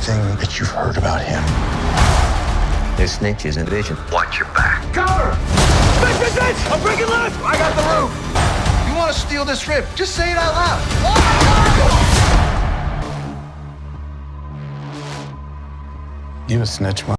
everything that you've heard about him. There's snitches in vision. Watch your back. Cover! Bitch! I'm breaking left! I got the roof! You want to steal this rip? Just say it out loud. You a snitch, man.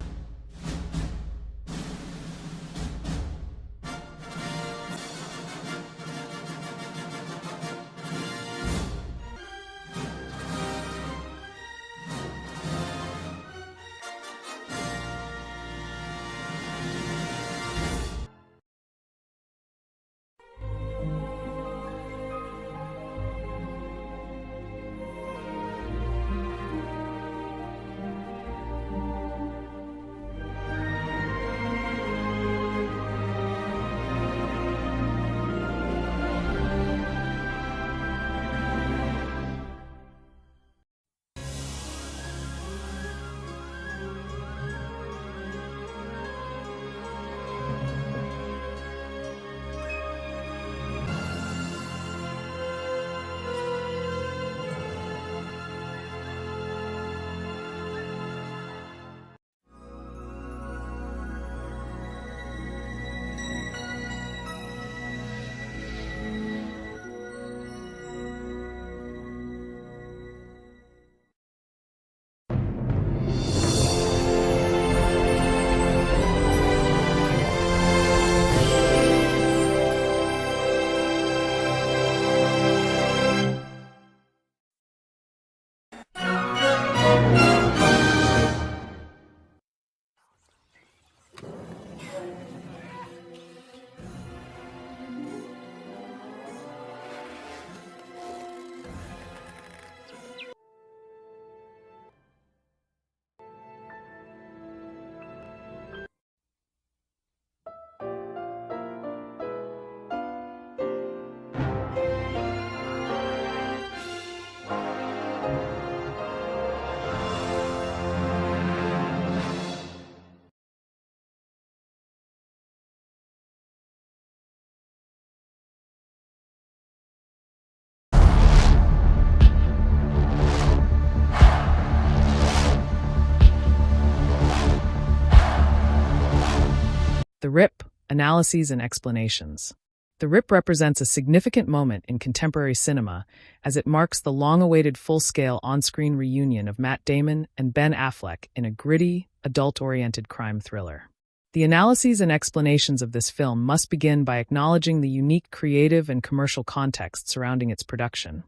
The Rip, Analyses and Explanations. The Rip represents a significant moment in contemporary cinema as it marks the long-awaited full-scale on-screen reunion of Matt Damon and Ben Affleck in a gritty, adult-oriented crime thriller. The analyses and explanations of this film must begin by acknowledging the unique creative and commercial context surrounding its production.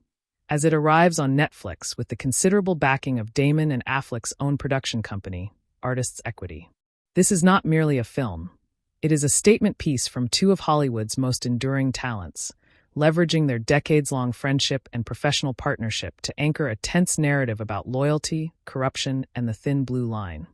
As it arrives on Netflix with the considerable backing of Damon and Affleck's own production company, Artists Equity. This is not merely a film. It is a statement piece from two of Hollywood's most enduring talents, leveraging their decades-long friendship and professional partnership to anchor a tense narrative about loyalty, corruption, and the thin blue line.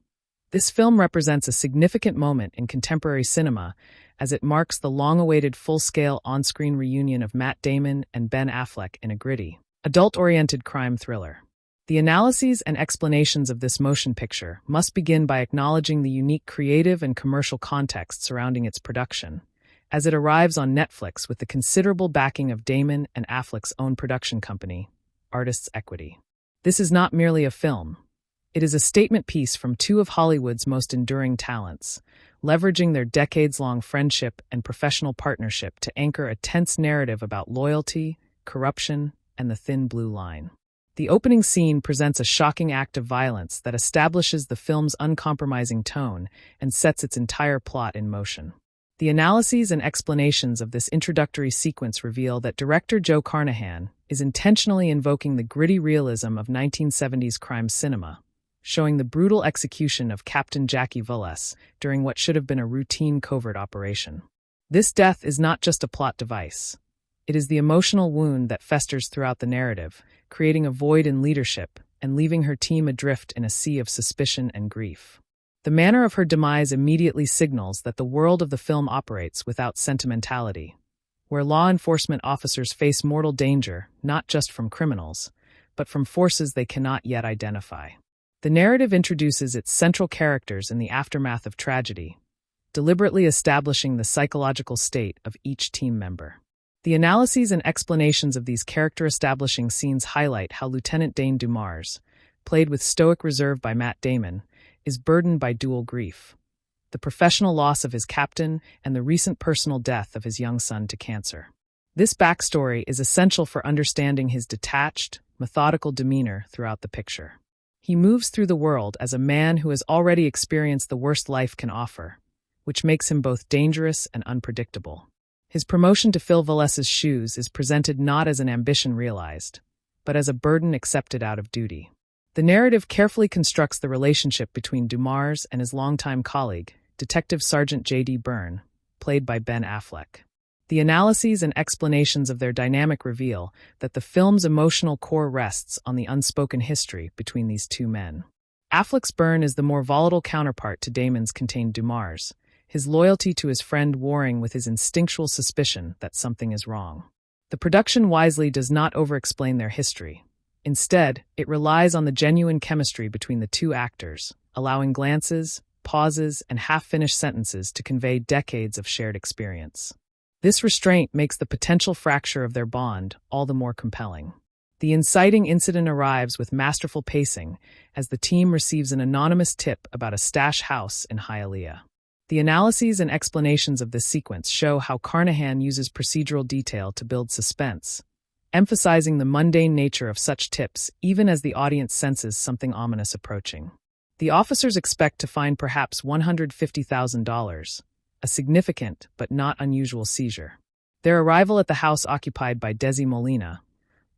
This film represents a significant moment in contemporary cinema as it marks the long-awaited full-scale on-screen reunion of Matt Damon and Ben Affleck in a gritty, adult-oriented crime thriller. The analyses and explanations of this motion picture must begin by acknowledging the unique creative and commercial context surrounding its production, as it arrives on Netflix with the considerable backing of Damon and Affleck's own production company, Artists Equity. This is not merely a film. It is a statement piece from two of Hollywood's most enduring talents, leveraging their decades-long friendship and professional partnership to anchor a tense narrative about loyalty, corruption, and the thin blue line. The opening scene presents a shocking act of violence that establishes the film's uncompromising tone and sets its entire plot in motion. The analyses and explanations of this introductory sequence reveal that director Joe Carnahan is intentionally invoking the gritty realism of 1970s crime cinema, showing the brutal execution of Captain Jackie Vulles during what should have been a routine covert operation. This death is not just a plot device. It is the emotional wound that festers throughout the narrative, creating a void in leadership and leaving her team adrift in a sea of suspicion and grief. The manner of her demise immediately signals that the world of the film operates without sentimentality, where law enforcement officers face mortal danger not just from criminals, but from forces they cannot yet identify. The narrative introduces its central characters in the aftermath of tragedy, deliberately establishing the psychological state of each team member. The analyses and explanations of these character-establishing scenes highlight how Lieutenant Dane Dumars, played with stoic reserve by Matt Damon, is burdened by dual grief: the professional loss of his captain and the recent personal death of his young son to cancer. This backstory is essential for understanding his detached, methodical demeanor throughout the picture. He moves through the world as a man who has already experienced the worst life can offer, which makes him both dangerous and unpredictable. His promotion to fill Vales's shoes is presented not as an ambition realized, but as a burden accepted out of duty. The narrative carefully constructs the relationship between Dumars and his longtime colleague, Detective Sergeant J.D. Byrne, played by Ben Affleck. The analyses and explanations of their dynamic reveal that the film's emotional core rests on the unspoken history between these two men. Affleck's Byrne is the more volatile counterpart to Damon's contained Dumars, his loyalty to his friend warring with his instinctual suspicion that something is wrong. The production wisely does not over-explain their history. Instead, it relies on the genuine chemistry between the two actors, allowing glances, pauses, and half-finished sentences to convey decades of shared experience. This restraint makes the potential fracture of their bond all the more compelling. The inciting incident arrives with masterful pacing as the team receives an anonymous tip about a stash house in Hialeah. The analyses and explanations of this sequence show how Carnahan uses procedural detail to build suspense, emphasizing the mundane nature of such tips even as the audience senses something ominous approaching. The officers expect to find perhaps $150,000, a significant but not unusual seizure. Their arrival at the house occupied by Desi Molina,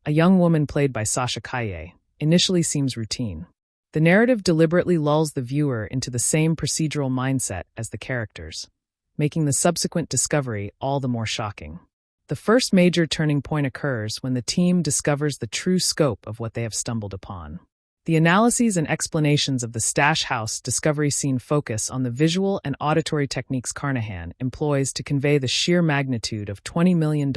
a young woman played by Sasha Calle, initially seems routine. The narrative deliberately lulls the viewer into the same procedural mindset as the characters, making the subsequent discovery all the more shocking. The first major turning point occurs when the team discovers the true scope of what they have stumbled upon. The analyses and explanations of the stash house discovery scene focus on the visual and auditory techniques Carnahan employs to convey the sheer magnitude of $20 million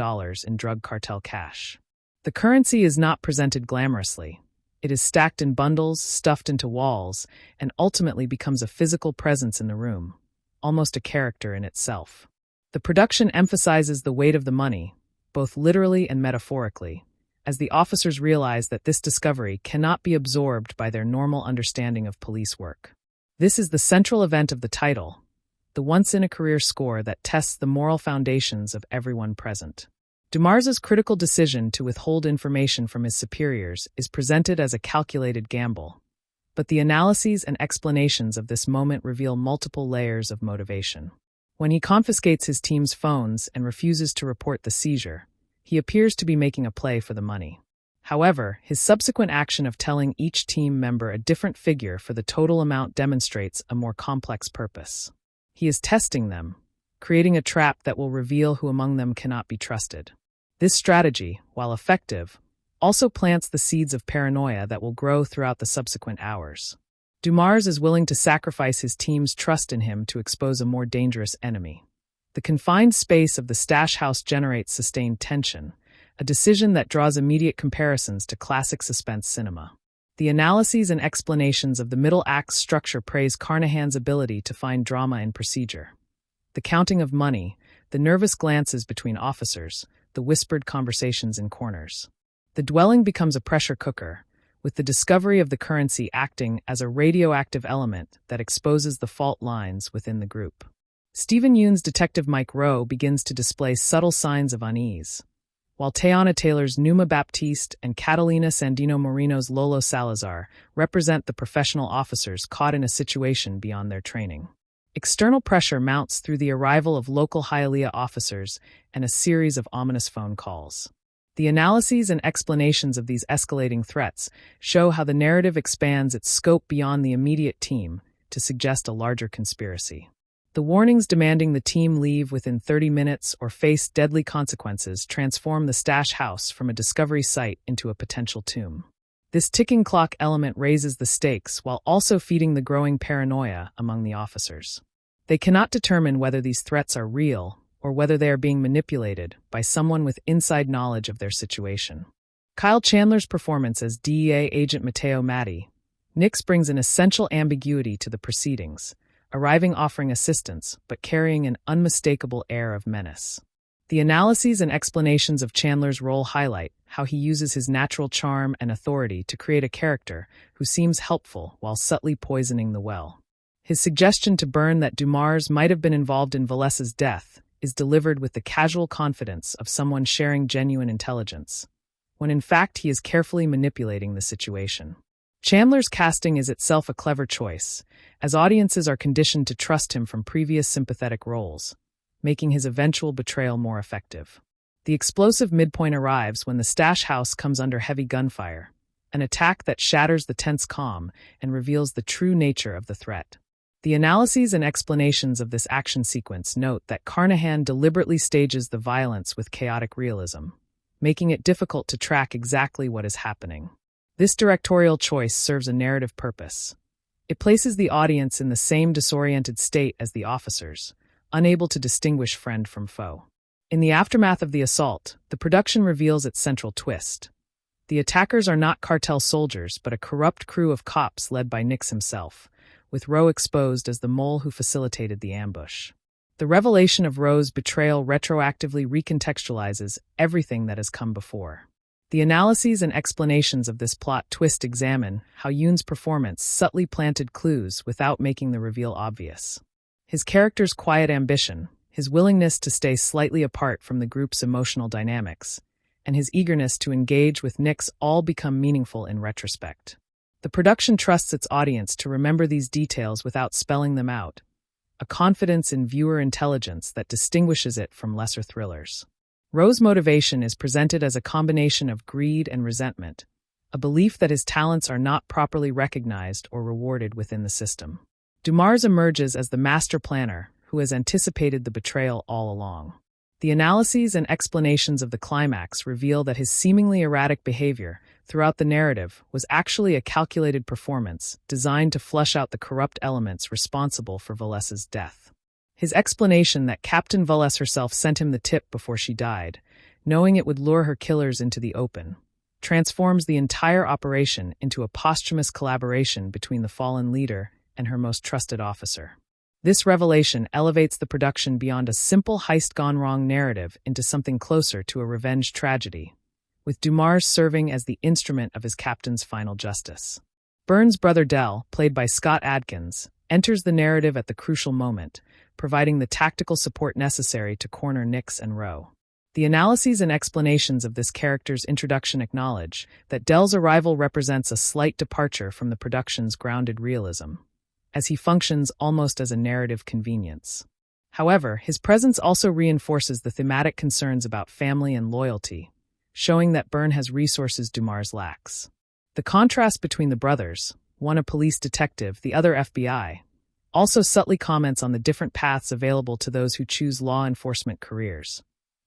in drug cartel cash. The currency is not presented glamorously. It is stacked in bundles, stuffed into walls, and ultimately becomes a physical presence in the room, almost a character in itself. The production emphasizes the weight of the money, both literally and metaphorically, as the officers realize that this discovery cannot be absorbed by their normal understanding of police work. This is the central event of the title, the once-in-a-career score that tests the moral foundations of everyone present. Dumars's critical decision to withhold information from his superiors is presented as a calculated gamble, but the analyses and explanations of this moment reveal multiple layers of motivation. When he confiscates his team's phones and refuses to report the seizure, he appears to be making a play for the money. However, his subsequent action of telling each team member a different figure for the total amount demonstrates a more complex purpose. He is testing them, creating a trap that will reveal who among them cannot be trusted. This strategy, while effective, also plants the seeds of paranoia that will grow throughout the subsequent hours. Dumars is willing to sacrifice his team's trust in him to expose a more dangerous enemy. The confined space of the stash house generates sustained tension, a decision that draws immediate comparisons to classic suspense cinema. The analyses and explanations of the middle act's structure praise Carnahan's ability to find drama in procedure. The counting of money, the nervous glances between officers, the whispered conversations in corners. The dwelling becomes a pressure cooker, with the discovery of the currency acting as a radioactive element that exposes the fault lines within the group. Stephen Yeun's Detective Mike Rowe begins to display subtle signs of unease, while Teyana Taylor's Numa Baptiste and Catalina Sandino Moreno's Lolo Salazar represent the professional officers caught in a situation beyond their training. External pressure mounts through the arrival of local Hialeah officers and a series of ominous phone calls. The analyses and explanations of these escalating threats show how the narrative expands its scope beyond the immediate team to suggest a larger conspiracy. The warnings demanding the team leave within 30 minutes or face deadly consequences transform the stash house from a discovery site into a potential tomb. This ticking clock element raises the stakes while also feeding the growing paranoia among the officers. They cannot determine whether these threats are real or whether they are being manipulated by someone with inside knowledge of their situation. Kyle Chandler's performance as DEA agent Mateo Matti, Nix brings an essential ambiguity to the proceedings, arriving offering assistance but carrying an unmistakable air of menace. The analyses and explanations of Chandler's role highlight how he uses his natural charm and authority to create a character who seems helpful while subtly poisoning the well. His suggestion to Byrne that Dumars might have been involved in Valessa's death is delivered with the casual confidence of someone sharing genuine intelligence, when in fact he is carefully manipulating the situation. Chandler's casting is itself a clever choice, as audiences are conditioned to trust him from previous sympathetic roles, making his eventual betrayal more effective. The explosive midpoint arrives when the stash house comes under heavy gunfire, an attack that shatters the tense calm and reveals the true nature of the threat. The analyses and explanations of this action sequence note that Carnahan deliberately stages the violence with chaotic realism, making it difficult to track exactly what is happening. This directorial choice serves a narrative purpose. It places the audience in the same disoriented state as the officers, unable to distinguish friend from foe. In the aftermath of the assault, the production reveals its central twist. The attackers are not cartel soldiers, but a corrupt crew of cops led by Nix himself, with Rowe exposed as the mole who facilitated the ambush. The revelation of Rowe's betrayal retroactively recontextualizes everything that has come before. The analyses and explanations of this plot twist examine how Yoon's performance subtly planted clues without making the reveal obvious. His character's quiet ambition, his willingness to stay slightly apart from the group's emotional dynamics, and his eagerness to engage with Nix all become meaningful in retrospect. The production trusts its audience to remember these details without spelling them out, a confidence in viewer intelligence that distinguishes it from lesser thrillers. Rowe's motivation is presented as a combination of greed and resentment, a belief that his talents are not properly recognized or rewarded within the system. Dumars emerges as the master planner who has anticipated the betrayal all along. The analyses and explanations of the climax reveal that his seemingly erratic behavior throughout the narrative was actually a calculated performance designed to flush out the corrupt elements responsible for Valessa's death. His explanation that Captain Valessa herself sent him the tip before she died, knowing it would lure her killers into the open, transforms the entire operation into a posthumous collaboration between the fallen leader and her most trusted officer. This revelation elevates the production beyond a simple heist-gone-wrong narrative into something closer to a revenge tragedy, with Dumars serving as the instrument of his captain's final justice. Byrne's brother Dell, played by Scott Adkins, enters the narrative at the crucial moment, providing the tactical support necessary to corner Nix and Rowe. The analyses and explanations of this character's introduction acknowledge that Dell's arrival represents a slight departure from the production's grounded realism, as he functions almost as a narrative convenience. However, his presence also reinforces the thematic concerns about family and loyalty, showing that Byrne has resources Dumars lacks. The contrast between the brothers, one a police detective, the other FBI, also subtly comments on the different paths available to those who choose law enforcement careers.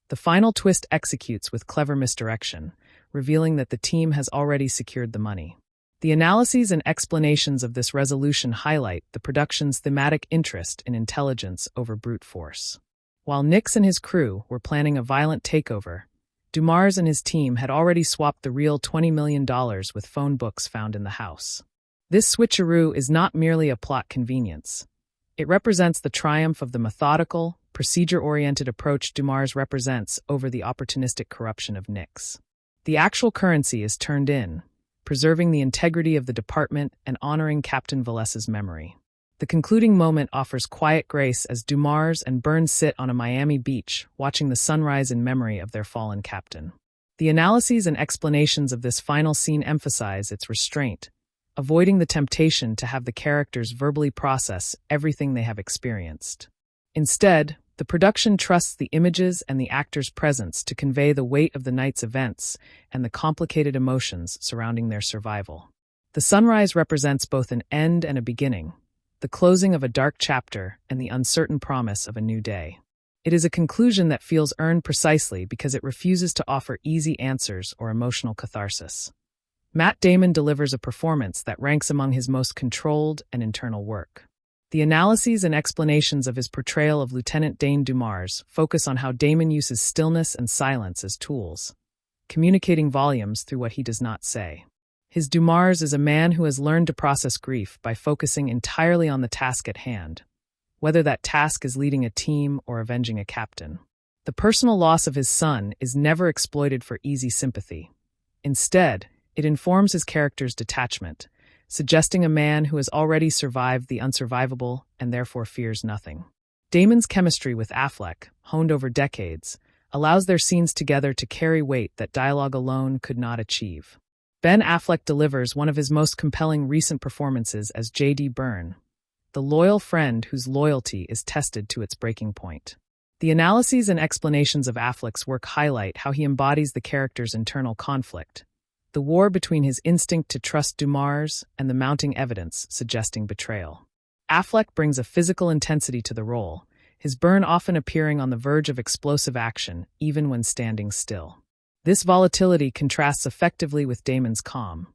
The final twist executes with clever misdirection, revealing that the team has already secured the money. The analyses and explanations of this resolution highlight the production's thematic interest in intelligence over brute force. While Nix and his crew were planning a violent takeover, Dumars and his team had already swapped the real $20 million with phone books found in the house. This switcheroo is not merely a plot convenience. It represents the triumph of the methodical, procedure-oriented approach Dumars represents over the opportunistic corruption of Nix. The actual currency is turned in, preserving the integrity of the department and honoring Captain Valessa's memory. The concluding moment offers quiet grace as Dumars and Byrne sit on a Miami beach, watching the sunrise in memory of their fallen captain. The analyses and explanations of this final scene emphasize its restraint, avoiding the temptation to have the characters verbally process everything they have experienced. Instead, the production trusts the images and the actors' presence to convey the weight of the night's events and the complicated emotions surrounding their survival. The sunrise represents both an end and a beginning, the closing of a dark chapter and the uncertain promise of a new day. It is a conclusion that feels earned precisely because it refuses to offer easy answers or emotional catharsis. Matt Damon delivers a performance that ranks among his most controlled and internal work. The analyses and explanations of his portrayal of Lieutenant Dane Dumars focus on how Damon uses stillness and silence as tools, communicating volumes through what he does not say. His Dumars is a man who has learned to process grief by focusing entirely on the task at hand, whether that task is leading a team or avenging a captain. The personal loss of his son is never exploited for easy sympathy. Instead, it informs his character's detachment, suggesting a man who has already survived the unsurvivable and therefore fears nothing. Damon's chemistry with Affleck, honed over decades, allows their scenes together to carry weight that dialogue alone could not achieve. Ben Affleck delivers one of his most compelling recent performances as J.D. Byrne, the loyal friend whose loyalty is tested to its breaking point. The analyses and explanations of Affleck's work highlight how he embodies the character's internal conflict, the war between his instinct to trust Dumars and the mounting evidence suggesting betrayal. Affleck brings a physical intensity to the role, his Byrne often appearing on the verge of explosive action even when standing still. This volatility contrasts effectively with Damon's calm,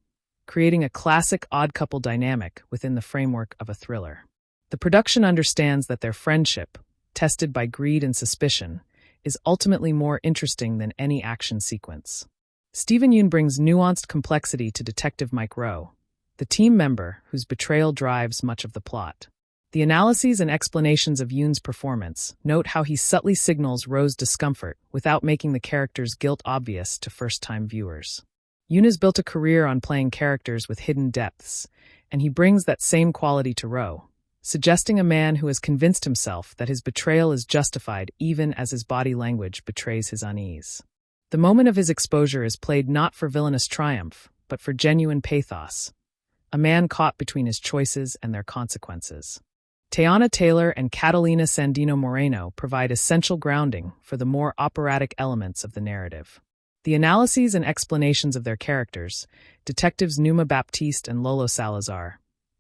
creating a classic odd couple dynamic within the framework of a thriller. The production understands that their friendship, tested by greed and suspicion, is ultimately more interesting than any action sequence. Stephen Yeun brings nuanced complexity to Detective Mike Rowe, the team member whose betrayal drives much of the plot. The analyses and explanations of Yoon's performance note how he subtly signals Rowe's discomfort without making the character's guilt obvious to first-time viewers. Yoon has built a career on playing characters with hidden depths, and he brings that same quality to Rowe, suggesting a man who has convinced himself that his betrayal is justified even as his body language betrays his unease. The moment of his exposure is played not for villainous triumph, but for genuine pathos, a man caught between his choices and their consequences. Teyana Taylor and Catalina Sandino Moreno provide essential grounding for the more operatic elements of the narrative. The analyses and explanations of their characters, detectives Numa Baptiste and Lolo Salazar,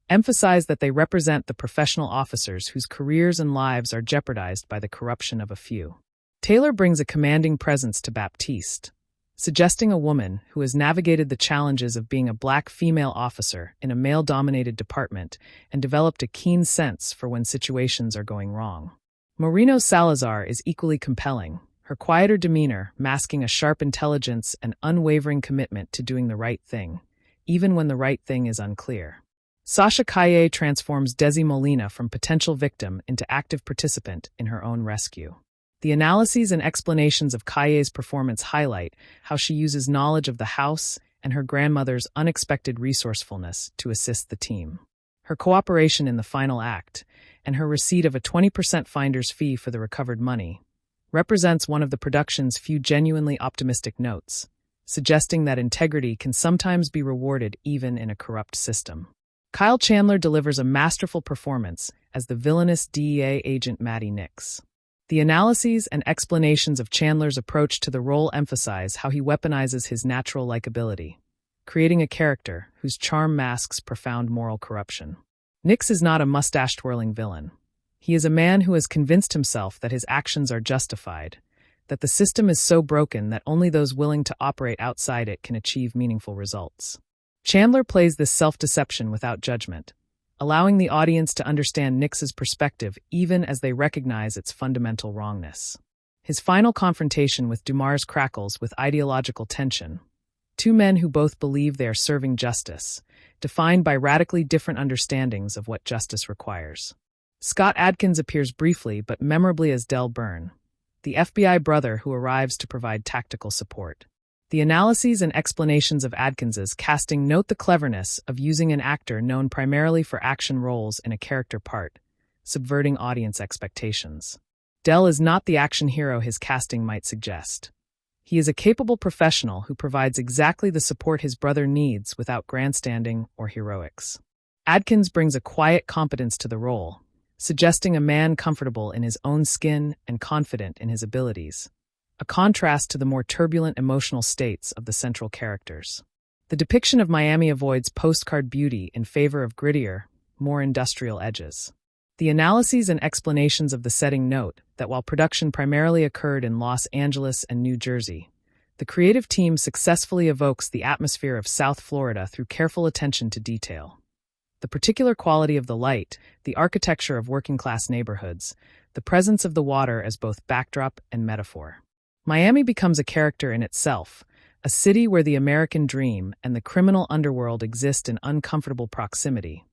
emphasize that they represent the professional officers whose careers and lives are jeopardized by the corruption of a few. Taylor brings a commanding presence to Baptiste, suggesting a woman who has navigated the challenges of being a black female officer in a male-dominated department and developed a keen sense for when situations are going wrong. Moreno Salazar is equally compelling, her quieter demeanor masking a sharp intelligence and unwavering commitment to doing the right thing, even when the right thing is unclear. Sasha Calle transforms Desi Molina from potential victim into active participant in her own rescue. The analyses and explanations of Calle's performance highlight how she uses knowledge of the house and her grandmother's unexpected resourcefulness to assist the team. Her cooperation in the final act, and her receipt of a 20% finder's fee for the recovered money, represents one of the production's few genuinely optimistic notes, suggesting that integrity can sometimes be rewarded even in a corrupt system. Kyle Chandler delivers a masterful performance as the villainous DEA agent Matty Nix. The analyses and explanations of Chandler's approach to the role emphasize how he weaponizes his natural likability, creating a character whose charm masks profound moral corruption. Nix is not a mustache-twirling villain. He is a man who has convinced himself that his actions are justified, that the system is so broken that only those willing to operate outside it can achieve meaningful results. Chandler plays this self-deception without judgment, allowing the audience to understand Nix's perspective even as they recognize its fundamental wrongness. His final confrontation with Dumars crackles with ideological tension. Two men who both believe they are serving justice, defined by radically different understandings of what justice requires. Scott Adkins appears briefly but memorably as Del Byrne, the FBI brother who arrives to provide tactical support. The analyses and explanations of Adkins's casting note the cleverness of using an actor known primarily for action roles in a character part, subverting audience expectations. Del is not the action hero his casting might suggest. He is a capable professional who provides exactly the support his brother needs without grandstanding or heroics. Adkins brings a quiet competence to the role, suggesting a man comfortable in his own skin and confident in his abilities, a contrast to the more turbulent emotional states of the central characters. The depiction of Miami avoids postcard beauty in favor of grittier, more industrial edges. The analyses and explanations of the setting note that while production primarily occurred in Los Angeles and New Jersey, the creative team successfully evokes the atmosphere of South Florida through careful attention to detail. The particular quality of the light, the architecture of working-class neighborhoods, the presence of the water as both backdrop and metaphor. Miami becomes a character in itself, a city where the American dream and the criminal underworld exist in uncomfortable proximity,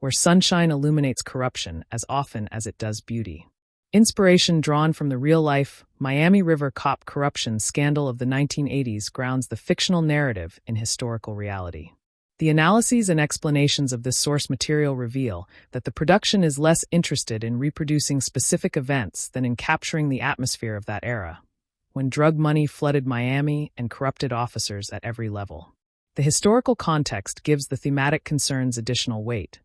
where sunshine illuminates corruption as often as it does beauty. Inspiration drawn from the real-life Miami River cop corruption scandal of the 1980s grounds the fictional narrative in historical reality. The analyses and explanations of this source material reveal that the production is less interested in reproducing specific events than in capturing the atmosphere of that era, when drug money flooded Miami and corrupted officers at every level. The historical context gives the thematic concerns additional weight,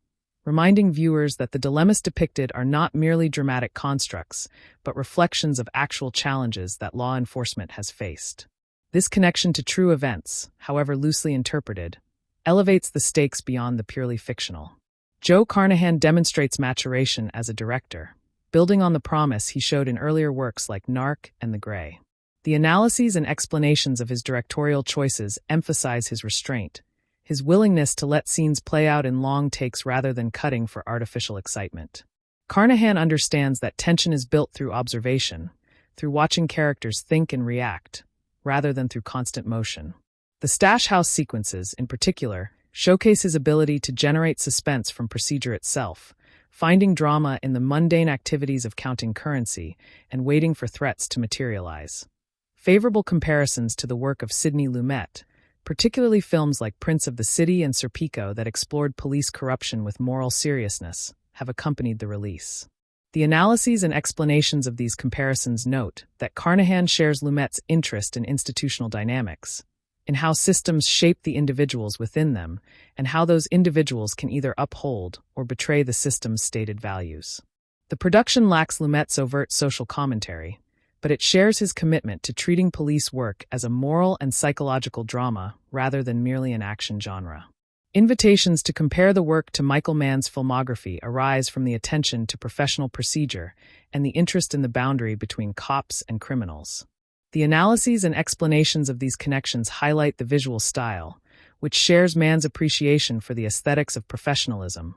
reminding viewers that the dilemmas depicted are not merely dramatic constructs, but reflections of actual challenges that law enforcement has faced. This connection to true events, however loosely interpreted, elevates the stakes beyond the purely fictional. Joe Carnahan demonstrates maturation as a director, building on the promise he showed in earlier works like Narc and The Grey. The analyses and explanations of his directorial choices emphasize his restraint, his willingness to let scenes play out in long takes rather than cutting for artificial excitement. Carnahan understands that tension is built through observation, through watching characters think and react, rather than through constant motion. The Stash House sequences, in particular, showcase his ability to generate suspense from procedure itself, finding drama in the mundane activities of counting currency and waiting for threats to materialize. Favorable comparisons to the work of Sidney Lumet, particularly films like Prince of the City and Serpico that explored police corruption with moral seriousness, have accompanied the release. The analyses and explanations of these comparisons note that Carnahan shares Lumet's interest in institutional dynamics, in how systems shape the individuals within them, and how those individuals can either uphold or betray the system's stated values. The production lacks Lumet's overt social commentary, but it shares his commitment to treating police work as a moral and psychological drama rather than merely an action genre. Invitations to compare the work to Michael Mann's filmography arise from the attention to professional procedure and the interest in the boundary between cops and criminals. The analyses and explanations of these connections highlight the visual style, which shares Mann's appreciation for the aesthetics of professionalism,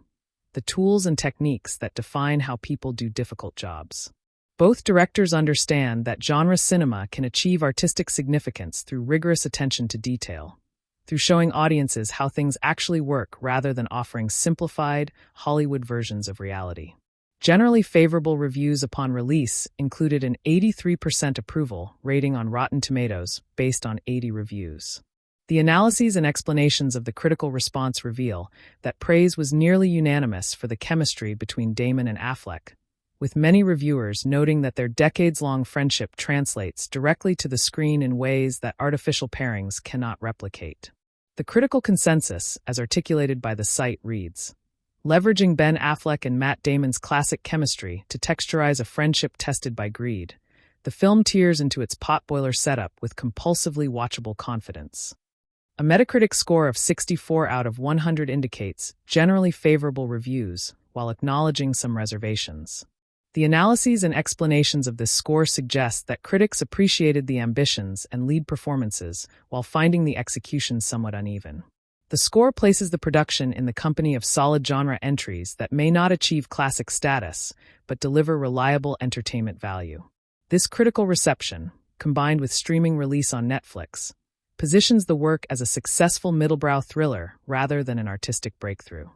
the tools and techniques that define how people do difficult jobs. Both directors understand that genre cinema can achieve artistic significance through rigorous attention to detail, through showing audiences how things actually work rather than offering simplified, Hollywood versions of reality. Generally favorable reviews upon release included an 83% approval rating on Rotten Tomatoes based on 80 reviews. The analyses and explanations of the critical response reveal that praise was nearly unanimous for the chemistry between Damon and Affleck, with many reviewers noting that their decades-long friendship translates directly to the screen in ways that artificial pairings cannot replicate. The critical consensus, as articulated by the site, reads, "Leveraging Ben Affleck and Matt Damon's classic chemistry to texturize a friendship tested by greed, the film tears into its potboiler setup with compulsively watchable confidence." A Metacritic score of 64 out of 100 indicates generally favorable reviews, while acknowledging some reservations. The analyses and explanations of this score suggest that critics appreciated the ambitions and lead performances while finding the execution somewhat uneven. The score places the production in the company of solid genre entries that may not achieve classic status, but deliver reliable entertainment value. This critical reception, combined with streaming release on Netflix, positions the work as a successful middlebrow thriller rather than an artistic breakthrough.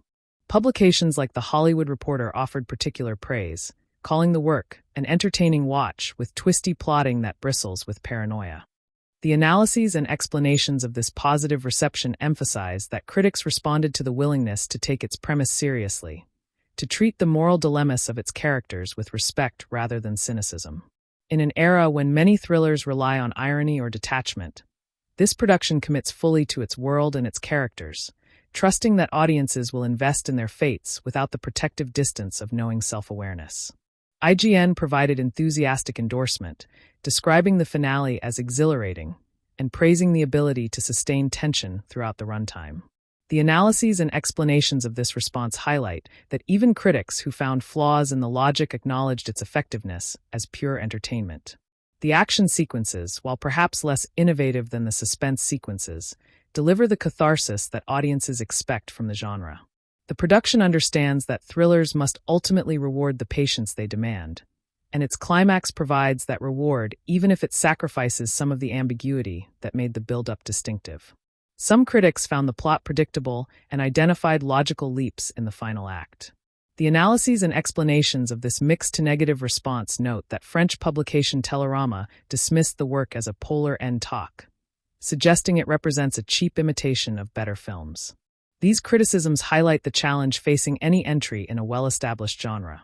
Publications like The Hollywood Reporter offered particular praise, calling the work an entertaining watch with twisty plotting that bristles with paranoia. The analyses and explanations of this positive reception emphasize that critics responded to the willingness to take its premise seriously, to treat the moral dilemmas of its characters with respect rather than cynicism. In an era when many thrillers rely on irony or detachment, this production commits fully to its world and its characters, trusting that audiences will invest in their fates without the protective distance of knowing self-awareness. IGN provided enthusiastic endorsement, describing the finale as exhilarating and praising the ability to sustain tension throughout the runtime. The analyses and explanations of this response highlight that even critics who found flaws in the logic acknowledged its effectiveness as pure entertainment. The action sequences, while perhaps less innovative than the suspense sequences, deliver the catharsis that audiences expect from the genre. The production understands that thrillers must ultimately reward the patience they demand, and its climax provides that reward even if it sacrifices some of the ambiguity that made the build-up distinctive. Some critics found the plot predictable and identified logical leaps in the final act. The analyses and explanations of this mixed to negative response note that French publication Télérama dismissed the work as a polar end talk, suggesting it represents a cheap imitation of better films. These criticisms highlight the challenge facing any entry in a well-established genre.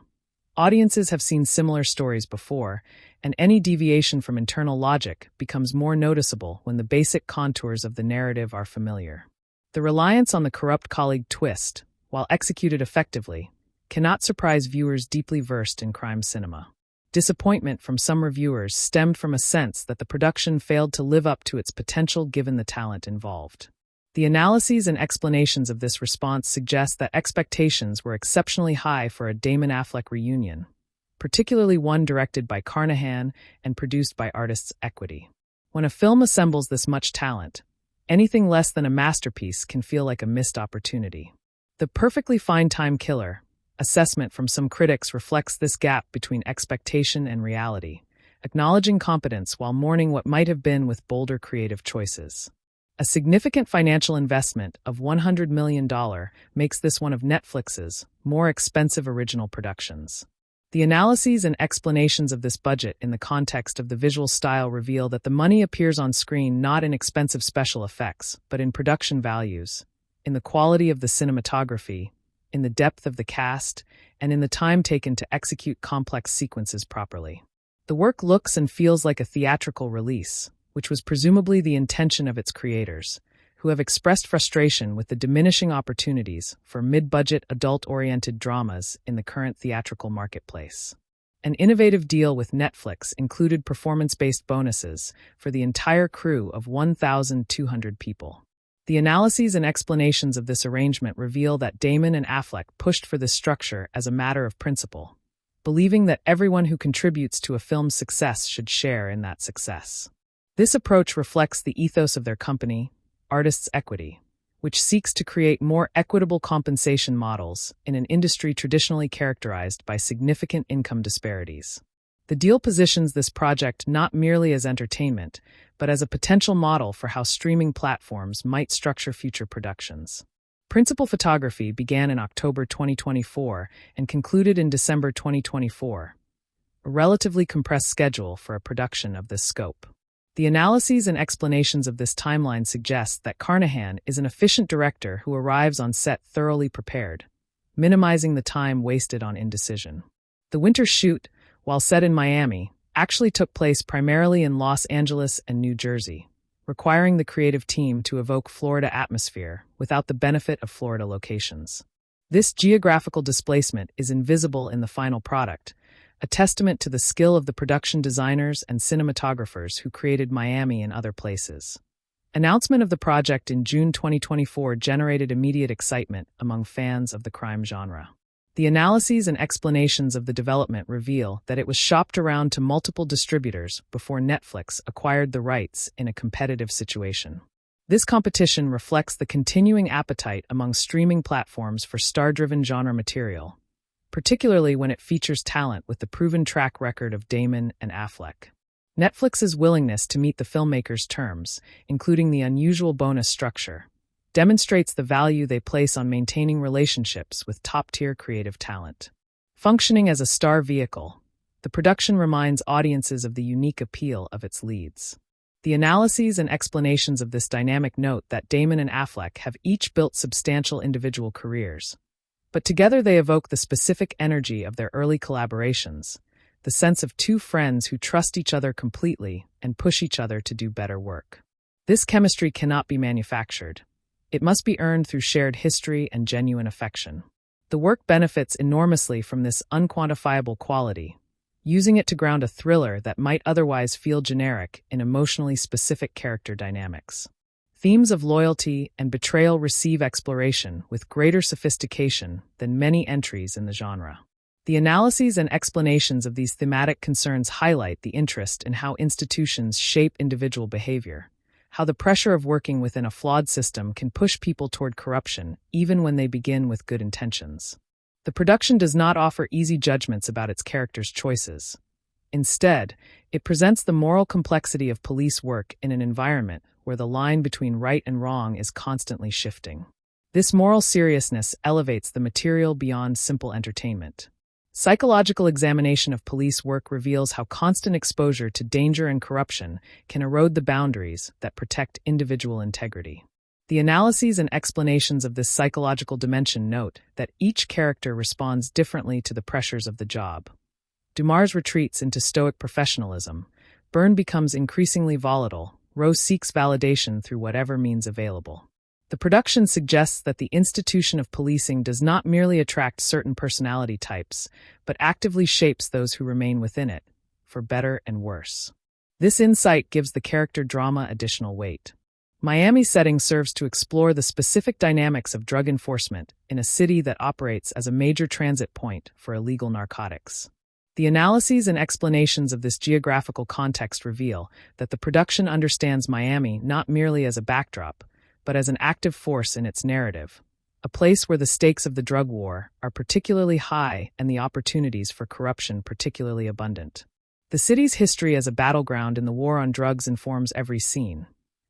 Audiences have seen similar stories before, and any deviation from internal logic becomes more noticeable when the basic contours of the narrative are familiar. The reliance on the corrupt colleague twist, while executed effectively, cannot surprise viewers deeply versed in crime cinema. Disappointment from some reviewers stemmed from a sense that the production failed to live up to its potential given the talent involved. The analyses and explanations of this response suggest that expectations were exceptionally high for a Damon-Affleck reunion, particularly one directed by Carnahan and produced by Artists' Equity. When a film assembles this much talent, anything less than a masterpiece can feel like a missed opportunity. The Perfectly Fine Time Killer assessment from some critics reflects this gap between expectation and reality, acknowledging competence while mourning what might have been with bolder creative choices. A significant financial investment of $100 million makes this one of Netflix's more expensive original productions. The analyses and explanations of this budget in the context of the visual style reveal that the money appears on screen not in expensive special effects, but in production values, in the quality of the cinematography, in the depth of the cast, and in the time taken to execute complex sequences properly. The work looks and feels like a theatrical release, which was presumably the intention of its creators, who have expressed frustration with the diminishing opportunities for mid-budget adult-oriented dramas in the current theatrical marketplace. An innovative deal with Netflix included performance-based bonuses for the entire crew of 1,200 people. The analyses and explanations of this arrangement reveal that Damon and Affleck pushed for this structure as a matter of principle, believing that everyone who contributes to a film's success should share in that success. This approach reflects the ethos of their company, Artists' Equity, which seeks to create more equitable compensation models in an industry traditionally characterized by significant income disparities. The deal positions this project not merely as entertainment, but as a potential model for how streaming platforms might structure future productions. Principal photography began in October 2024 and concluded in December 2024, a relatively compressed schedule for a production of this scope. The analyses and explanations of this timeline suggest that Carnahan is an efficient director who arrives on set thoroughly prepared, minimizing the time wasted on indecision. The winter shoot, while set in Miami, actually took place primarily in Los Angeles and New Jersey, requiring the creative team to evoke Florida atmosphere without the benefit of Florida locations. This geographical displacement is invisible in the final product, a testament to the skill of the production designers and cinematographers who created Miami and other places. Announcement of the project in June 2024 generated immediate excitement among fans of the crime genre. The analyses and explanations of the development reveal that it was shopped around to multiple distributors before Netflix acquired the rights in a competitive situation. This competition reflects the continuing appetite among streaming platforms for star-driven genre material, particularly when it features talent with the proven track record of Damon and Affleck. Netflix's willingness to meet the filmmakers' terms, including the unusual bonus structure, demonstrates the value they place on maintaining relationships with top-tier creative talent. Functioning as a star vehicle, the production reminds audiences of the unique appeal of its leads. The analyses and explanations of this dynamic note that Damon and Affleck have each built substantial individual careers, but together they evoke the specific energy of their early collaborations, the sense of two friends who trust each other completely and push each other to do better work. This chemistry cannot be manufactured. It must be earned through shared history and genuine affection. The work benefits enormously from this unquantifiable quality, using it to ground a thriller that might otherwise feel generic in emotionally specific character dynamics. Themes of loyalty and betrayal receive exploration with greater sophistication than many entries in the genre. The analyses and explanations of these thematic concerns highlight the interest in how institutions shape individual behavior, how the pressure of working within a flawed system can push people toward corruption even when they begin with good intentions. The production does not offer easy judgments about its characters' choices. Instead, it presents the moral complexity of police work in an environment where the line between right and wrong is constantly shifting. This moral seriousness elevates the material beyond simple entertainment. Psychological examination of police work reveals how constant exposure to danger and corruption can erode the boundaries that protect individual integrity. The analyses and explanations of this psychological dimension note that each character responds differently to the pressures of the job. Dumas retreats into stoic professionalism. Byrne becomes increasingly volatile. Rose seeks validation through whatever means available. The production suggests that the institution of policing does not merely attract certain personality types, but actively shapes those who remain within it, for better and worse. This insight gives the character drama additional weight. Miami's setting serves to explore the specific dynamics of drug enforcement in a city that operates as a major transit point for illegal narcotics. The analyses and explanations of this geographical context reveal that the production understands Miami not merely as a backdrop, but as an active force in its narrative, a place where the stakes of the drug war are particularly high and the opportunities for corruption particularly abundant. The city's history as a battleground in the war on drugs informs every scene,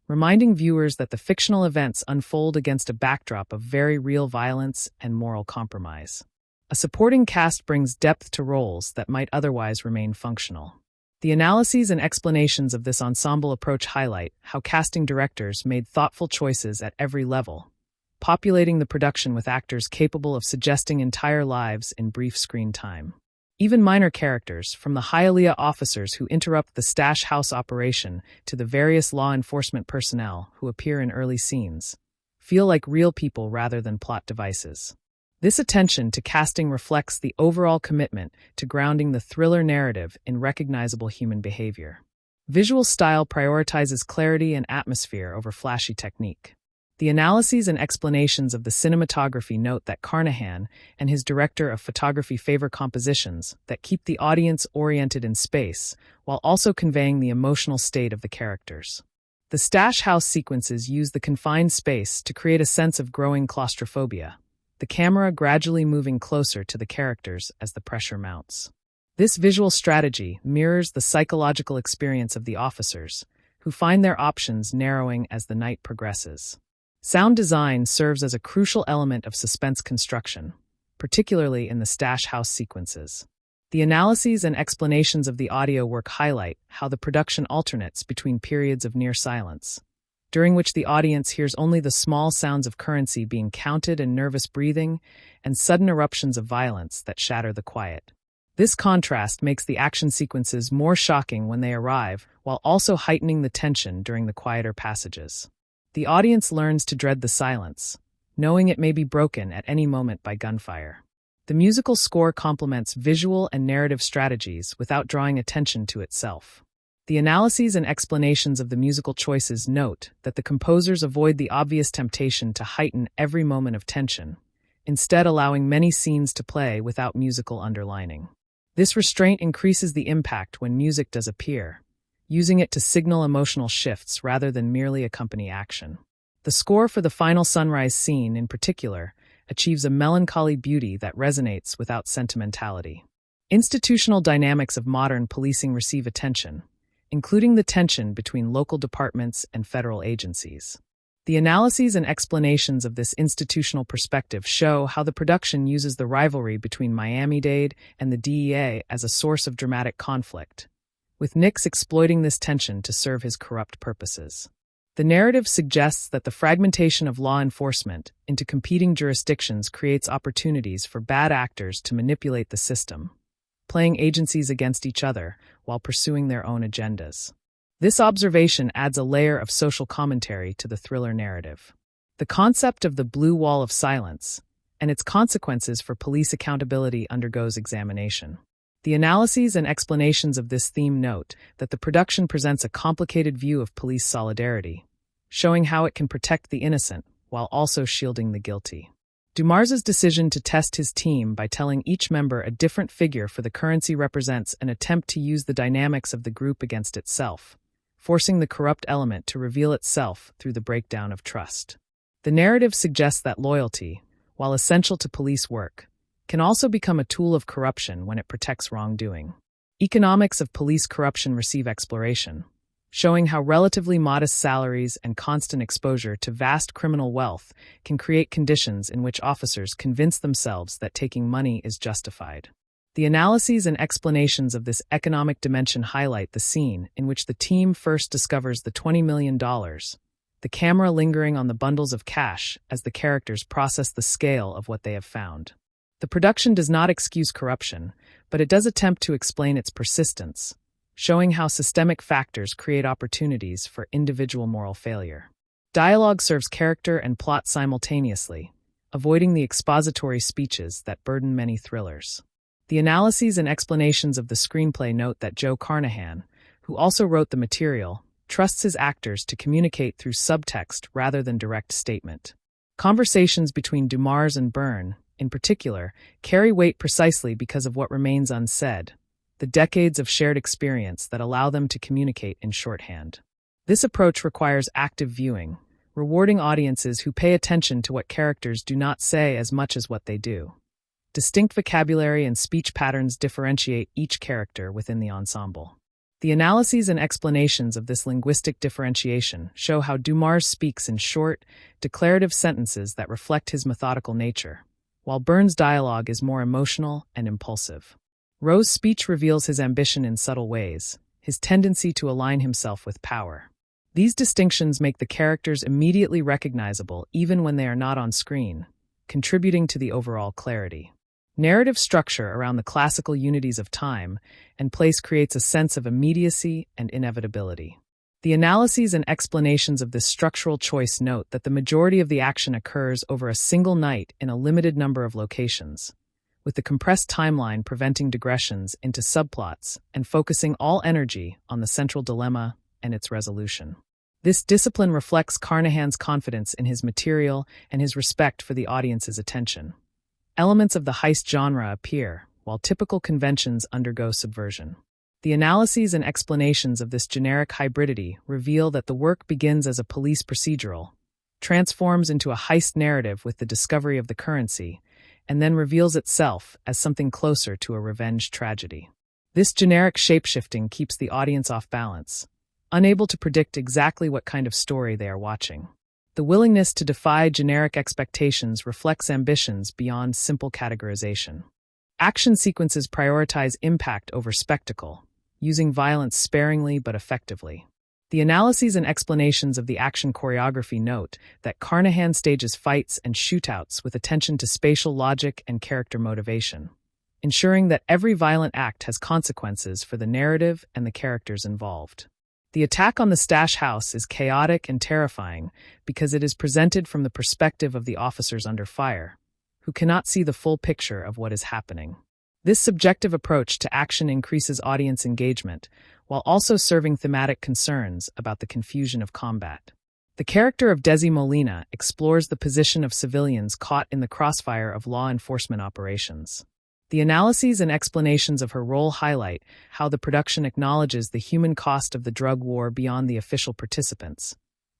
reminding viewers that the fictional events unfold against a backdrop of very real violence and moral compromise. A supporting cast brings depth to roles that might otherwise remain functional. The analyses and explanations of this ensemble approach highlight how casting directors made thoughtful choices at every level, populating the production with actors capable of suggesting entire lives in brief screen time. Even minor characters, from the Hialeah officers who interrupt the stash house operation to the various law enforcement personnel who appear in early scenes, feel like real people rather than plot devices. This attention to casting reflects the overall commitment to grounding the thriller narrative in recognizable human behavior. Visual style prioritizes clarity and atmosphere over flashy technique. The analyses and explanations of the cinematography note that Carnahan and his director of photography favor compositions that keep the audience oriented in space while also conveying the emotional state of the characters. The stash house sequences use the confined space to create a sense of growing claustrophobia, the camera gradually moving closer to the characters as the pressure mounts. This visual strategy mirrors the psychological experience of the officers, who find their options narrowing as the night progresses. Sound design serves as a crucial element of suspense construction, particularly in the stash house sequences. The analyses and explanations of the audio work highlight how the production alternates between periods of near silence, during which the audience hears only the small sounds of currency being counted and nervous breathing, and sudden eruptions of violence that shatter the quiet. This contrast makes the action sequences more shocking when they arrive, while also heightening the tension during the quieter passages. The audience learns to dread the silence, knowing it may be broken at any moment by gunfire. The musical score complements visual and narrative strategies without drawing attention to itself. The analyses and explanations of the musical choices note that the composers avoid the obvious temptation to heighten every moment of tension, instead allowing many scenes to play without musical underlining. This restraint increases the impact when music does appear, using it to signal emotional shifts rather than merely accompany action. The score for the final sunrise scene, in particular, achieves a melancholy beauty that resonates without sentimentality. Institutional dynamics of modern policing receive attention, including the tension between local departments and federal agencies. The analyses and explanations of this institutional perspective show how the production uses the rivalry between Miami-Dade and the DEA as a source of dramatic conflict, with Nix exploiting this tension to serve his corrupt purposes. The narrative suggests that the fragmentation of law enforcement into competing jurisdictions creates opportunities for bad actors to manipulate the system, playing agencies against each other while pursuing their own agendas. This observation adds a layer of social commentary to the thriller narrative. The concept of the blue wall of silence and its consequences for police accountability undergoes examination. The analyses and explanations of this theme note that the production presents a complicated view of police solidarity, showing how it can protect the innocent while also shielding the guilty. Dumas's decision to test his team by telling each member a different figure for the currency represents an attempt to use the dynamics of the group against itself, forcing the corrupt element to reveal itself through the breakdown of trust. The narrative suggests that loyalty, while essential to police work, can also become a tool of corruption when it protects wrongdoing. Economics of police corruption receive exploration, showing how relatively modest salaries and constant exposure to vast criminal wealth can create conditions in which officers convince themselves that taking money is justified. The analyses and explanations of this economic dimension highlight the scene in which the team first discovers the $20 million, the camera lingering on the bundles of cash as the characters process the scale of what they have found. The production does not excuse corruption, but it does attempt to explain its persistence, showing how systemic factors create opportunities for individual moral failure. Dialogue serves character and plot simultaneously, avoiding the expository speeches that burden many thrillers. The analyses and explanations of the screenplay note that Joe Carnahan, who also wrote the material, trusts his actors to communicate through subtext rather than direct statement. Conversations between Dumars and Byrne, in particular, carry weight precisely because of what remains unsaid, the decades of shared experience that allow them to communicate in shorthand. This approach requires active viewing, rewarding audiences who pay attention to what characters do not say as much as what they do. Distinct vocabulary and speech patterns differentiate each character within the ensemble. The analyses and explanations of this linguistic differentiation show how Dumars speaks in short, declarative sentences that reflect his methodical nature, while Byrne's dialogue is more emotional and impulsive. Rowe's speech reveals his ambition in subtle ways, his tendency to align himself with power. These distinctions make the characters immediately recognizable even when they are not on screen, contributing to the overall clarity. Narrative structure around the classical unities of time and place creates a sense of immediacy and inevitability. The analyses and explanations of this structural choice note that the majority of the action occurs over a single night in a limited number of locations, with the compressed timeline preventing digressions into subplots and focusing all energy on the central dilemma and its resolution. This discipline reflects Carnahan's confidence in his material and his respect for the audience's attention. Elements of the heist genre appear, while typical conventions undergo subversion. The analyses and explanations of this generic hybridity reveal that the work begins as a police procedural, transforms into a heist narrative with the discovery of the currency, and then reveals itself as something closer to a revenge tragedy. This generic shapeshifting keeps the audience off balance, unable to predict exactly what kind of story they are watching. The willingness to defy generic expectations reflects ambitions beyond simple categorization. Action sequences prioritize impact over spectacle, using violence sparingly but effectively. The analyses and explanations of the action choreography note that Carnahan stages fights and shootouts with attention to spatial logic and character motivation, ensuring that every violent act has consequences for the narrative and the characters involved. The attack on the stash house is chaotic and terrifying because it is presented from the perspective of the officers under fire, who cannot see the full picture of what is happening. This subjective approach to action increases audience engagement, while also serving thematic concerns about the confusion of combat. The character of Desi Molina explores the position of civilians caught in the crossfire of law enforcement operations. The analyses and explanations of her role highlight how the production acknowledges the human cost of the drug war beyond the official participants,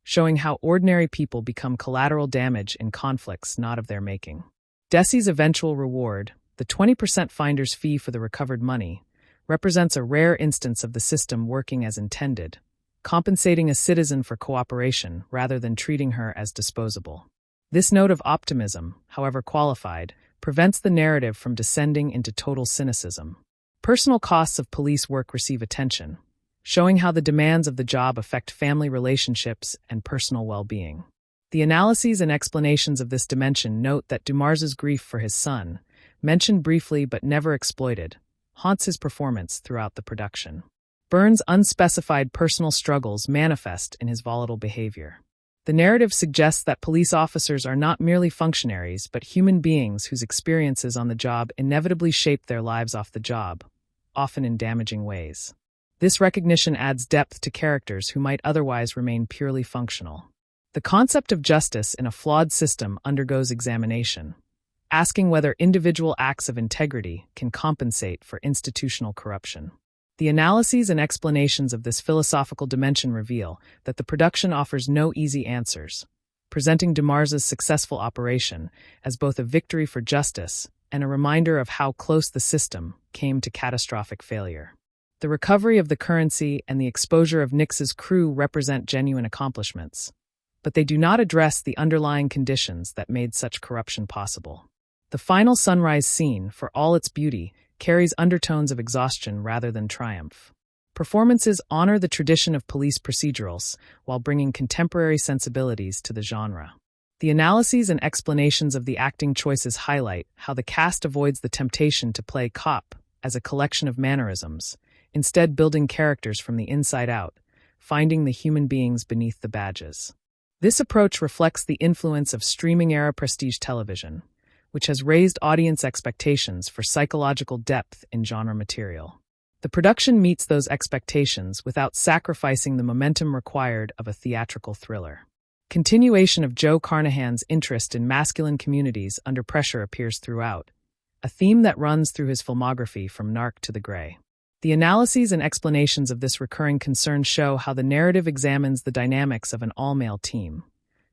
showing how ordinary people become collateral damage in conflicts not of their making. Desi's eventual reward, the 20% finder's fee for the recovered money, represents a rare instance of the system working as intended, compensating a citizen for cooperation rather than treating her as disposable. This note of optimism, however qualified, prevents the narrative from descending into total cynicism. Personal costs of police work receive attention, showing how the demands of the job affect family relationships and personal well-being. The analyses and explanations of this dimension note that Dumars's grief for his son, mentioned briefly but never exploited, haunts his performance throughout the production. Byrne's unspecified personal struggles manifest in his volatile behavior. The narrative suggests that police officers are not merely functionaries but human beings whose experiences on the job inevitably shape their lives off the job, often in damaging ways. This recognition adds depth to characters who might otherwise remain purely functional. The concept of justice in a flawed system undergoes examination, asking whether individual acts of integrity can compensate for institutional corruption. The analyses and explanations of this philosophical dimension reveal that the production offers no easy answers, presenting Dumars's successful operation as both a victory for justice and a reminder of how close the system came to catastrophic failure. The recovery of the currency and the exposure of Nix's crew represent genuine accomplishments, but they do not address the underlying conditions that made such corruption possible. The final sunrise scene, for all its beauty, carries undertones of exhaustion rather than triumph. Performances honor the tradition of police procedurals while bringing contemporary sensibilities to the genre. The analyses and explanations of the acting choices highlight how the cast avoids the temptation to play cop as a collection of mannerisms, instead building characters from the inside out, finding the human beings beneath the badges. This approach reflects the influence of streaming-era prestige television, which has raised audience expectations for psychological depth in genre material. The production meets those expectations without sacrificing the momentum required of a theatrical thriller. Continuation of Joe Carnahan's interest in masculine communities under pressure appears throughout, a theme that runs through his filmography from Narc to The Grey. The analyses and explanations of this recurring concern show how the narrative examines the dynamics of an all-male team,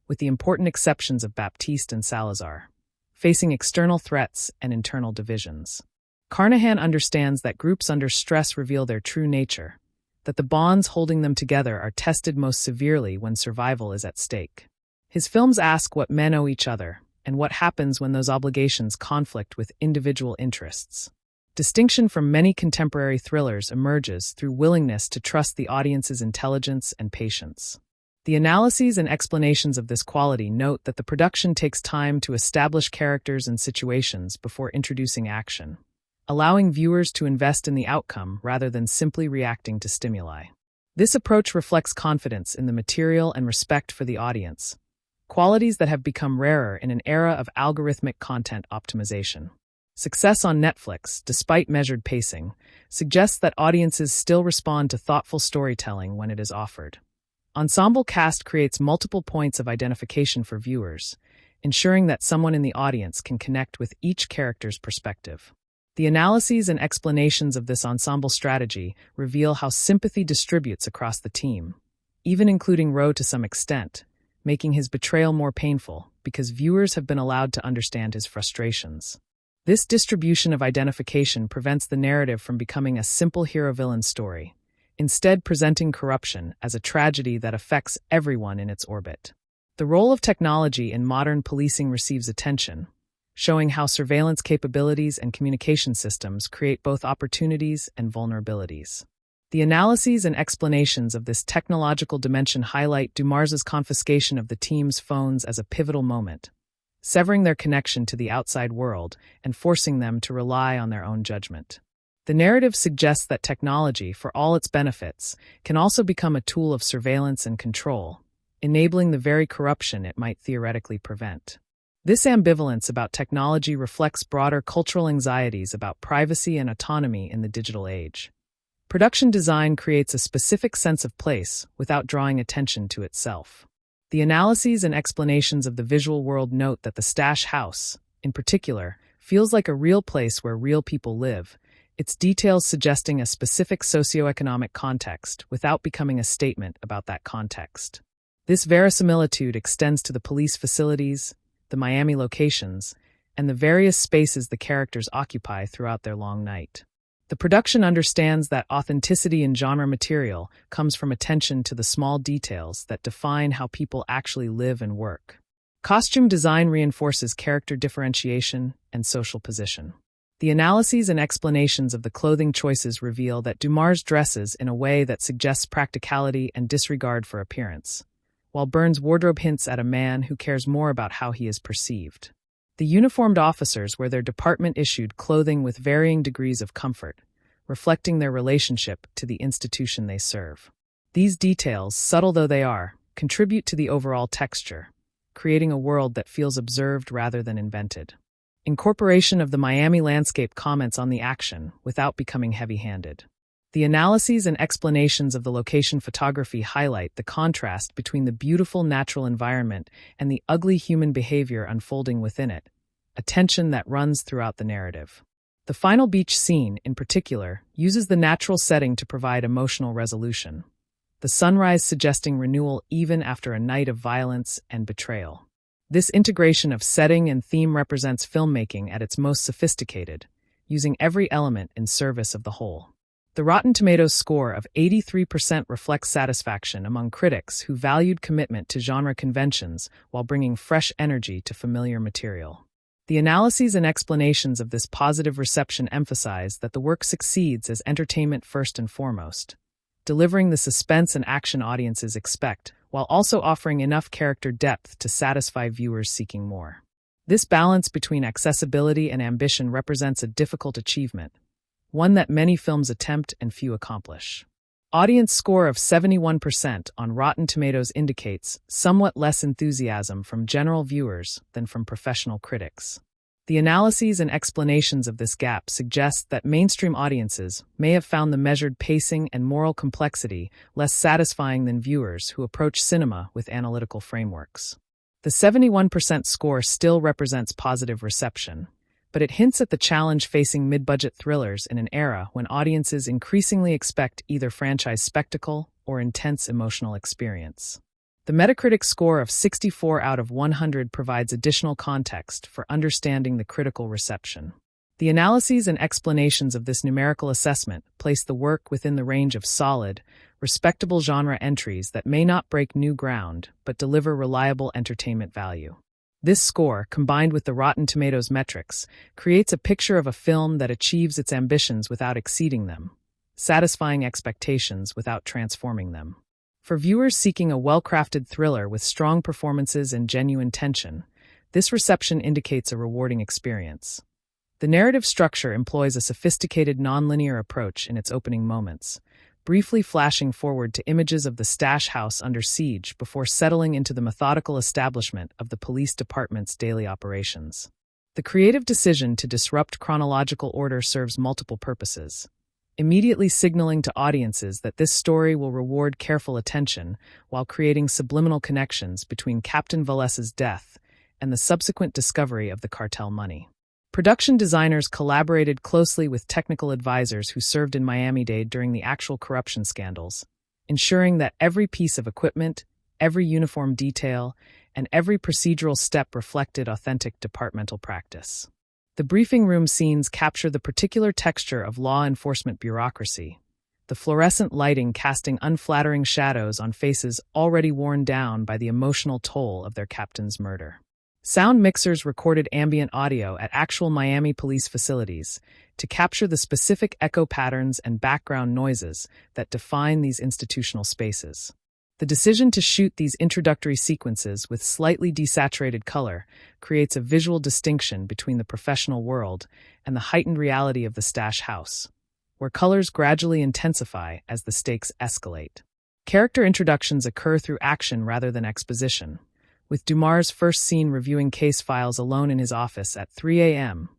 with the important exceptions of Baptiste and Salazar, facing external threats and internal divisions. Carnahan understands that groups under stress reveal their true nature, that the bonds holding them together are tested most severely when survival is at stake. His films ask what men owe each other, and what happens when those obligations conflict with individual interests. Distinction from many contemporary thrillers emerges through willingness to trust the audience's intelligence and patience. The analyses and explanations of this quality note that the production takes time to establish characters and situations before introducing action, allowing viewers to invest in the outcome rather than simply reacting to stimuli. This approach reflects confidence in the material and respect for the audience, qualities that have become rarer in an era of algorithmic content optimization. Success on Netflix, despite measured pacing, suggests that audiences still respond to thoughtful storytelling when it is offered. Ensemble cast creates multiple points of identification for viewers, ensuring that someone in the audience can connect with each character's perspective. The analyses and explanations of this ensemble strategy reveal how sympathy distributes across the team, even including Rowe to some extent, making his betrayal more painful because viewers have been allowed to understand his frustrations. This distribution of identification prevents the narrative from becoming a simple hero-villain story, instead presenting corruption as a tragedy that affects everyone in its orbit. The role of technology in modern policing receives attention, showing how surveillance capabilities and communication systems create both opportunities and vulnerabilities. The analyses and explanations of this technological dimension highlight Dumars's confiscation of the team's phones as a pivotal moment, severing their connection to the outside world and forcing them to rely on their own judgment. The narrative suggests that technology, for all its benefits, can also become a tool of surveillance and control, enabling the very corruption it might theoretically prevent. This ambivalence about technology reflects broader cultural anxieties about privacy and autonomy in the digital age. Production design creates a specific sense of place without drawing attention to itself. The analyses and explanations of the visual world note that the Stash House, in particular, feels like a real place where real people live, its details suggesting a specific socioeconomic context without becoming a statement about that context. This verisimilitude extends to the police facilities, the Miami locations, and the various spaces the characters occupy throughout their long night. The production understands that authenticity in genre material comes from attention to the small details that define how people actually live and work. Costume design reinforces character differentiation and social position. The analyses and explanations of the clothing choices reveal that Dumars dresses in a way that suggests practicality and disregard for appearance, while Burns' wardrobe hints at a man who cares more about how he is perceived. The uniformed officers wear their department-issued clothing with varying degrees of comfort, reflecting their relationship to the institution they serve. These details, subtle though they are, contribute to the overall texture, creating a world that feels observed rather than invented. Incorporation of the Miami landscape comments on the action without becoming heavy-handed. The analyses and explanations of the location photography highlight the contrast between the beautiful natural environment and the ugly human behavior unfolding within it, a tension that runs throughout the narrative. The final beach scene, in particular, uses the natural setting to provide emotional resolution, the sunrise suggesting renewal even after a night of violence and betrayal. This integration of setting and theme represents filmmaking at its most sophisticated, using every element in service of the whole. The Rotten Tomatoes score of 83% reflects satisfaction among critics who valued commitment to genre conventions while bringing fresh energy to familiar material. The analyses and explanations of this positive reception emphasize that the work succeeds as entertainment first and foremost, delivering the suspense and action audiences expect, while also offering enough character depth to satisfy viewers seeking more. This balance between accessibility and ambition represents a difficult achievement, one that many films attempt and few accomplish. Audience score of 71% on Rotten Tomatoes indicates somewhat less enthusiasm from general viewers than from professional critics. The analyses and explanations of this gap suggest that mainstream audiences may have found the measured pacing and moral complexity less satisfying than viewers who approach cinema with analytical frameworks. The 71% score still represents positive reception, but it hints at the challenge facing mid-budget thrillers in an era when audiences increasingly expect either franchise spectacle or intense emotional experience. The Metacritic score of 64 out of 100 provides additional context for understanding the critical reception. The analyses and explanations of this numerical assessment place the work within the range of solid, respectable genre entries that may not break new ground but deliver reliable entertainment value. This score, combined with the Rotten Tomatoes metrics, creates a picture of a film that achieves its ambitions without exceeding them, satisfying expectations without transforming them. For viewers seeking a well-crafted thriller with strong performances and genuine tension, this reception indicates a rewarding experience. The narrative structure employs a sophisticated nonlinear approach in its opening moments, briefly flashing forward to images of the stash house under siege before settling into the methodical establishment of the police department's daily operations. The creative decision to disrupt chronological order serves multiple purposes, immediately signaling to audiences that this story will reward careful attention while creating subliminal connections between Captain Vales's death and the subsequent discovery of the cartel money. Production designers collaborated closely with technical advisors who served in Miami-Dade during the actual corruption scandals, ensuring that every piece of equipment, every uniform detail, and every procedural step reflected authentic departmental practice. The briefing room scenes capture the particular texture of law enforcement bureaucracy, the fluorescent lighting casting unflattering shadows on faces already worn down by the emotional toll of their captain's murder. Sound mixers recorded ambient audio at actual Miami police facilities to capture the specific echo patterns and background noises that define these institutional spaces. The decision to shoot these introductory sequences with slightly desaturated color creates a visual distinction between the professional world and the heightened reality of the stash house, where colors gradually intensify as the stakes escalate. Character introductions occur through action rather than exposition, with Dumar's first scene reviewing case files alone in his office at 3 a.m.,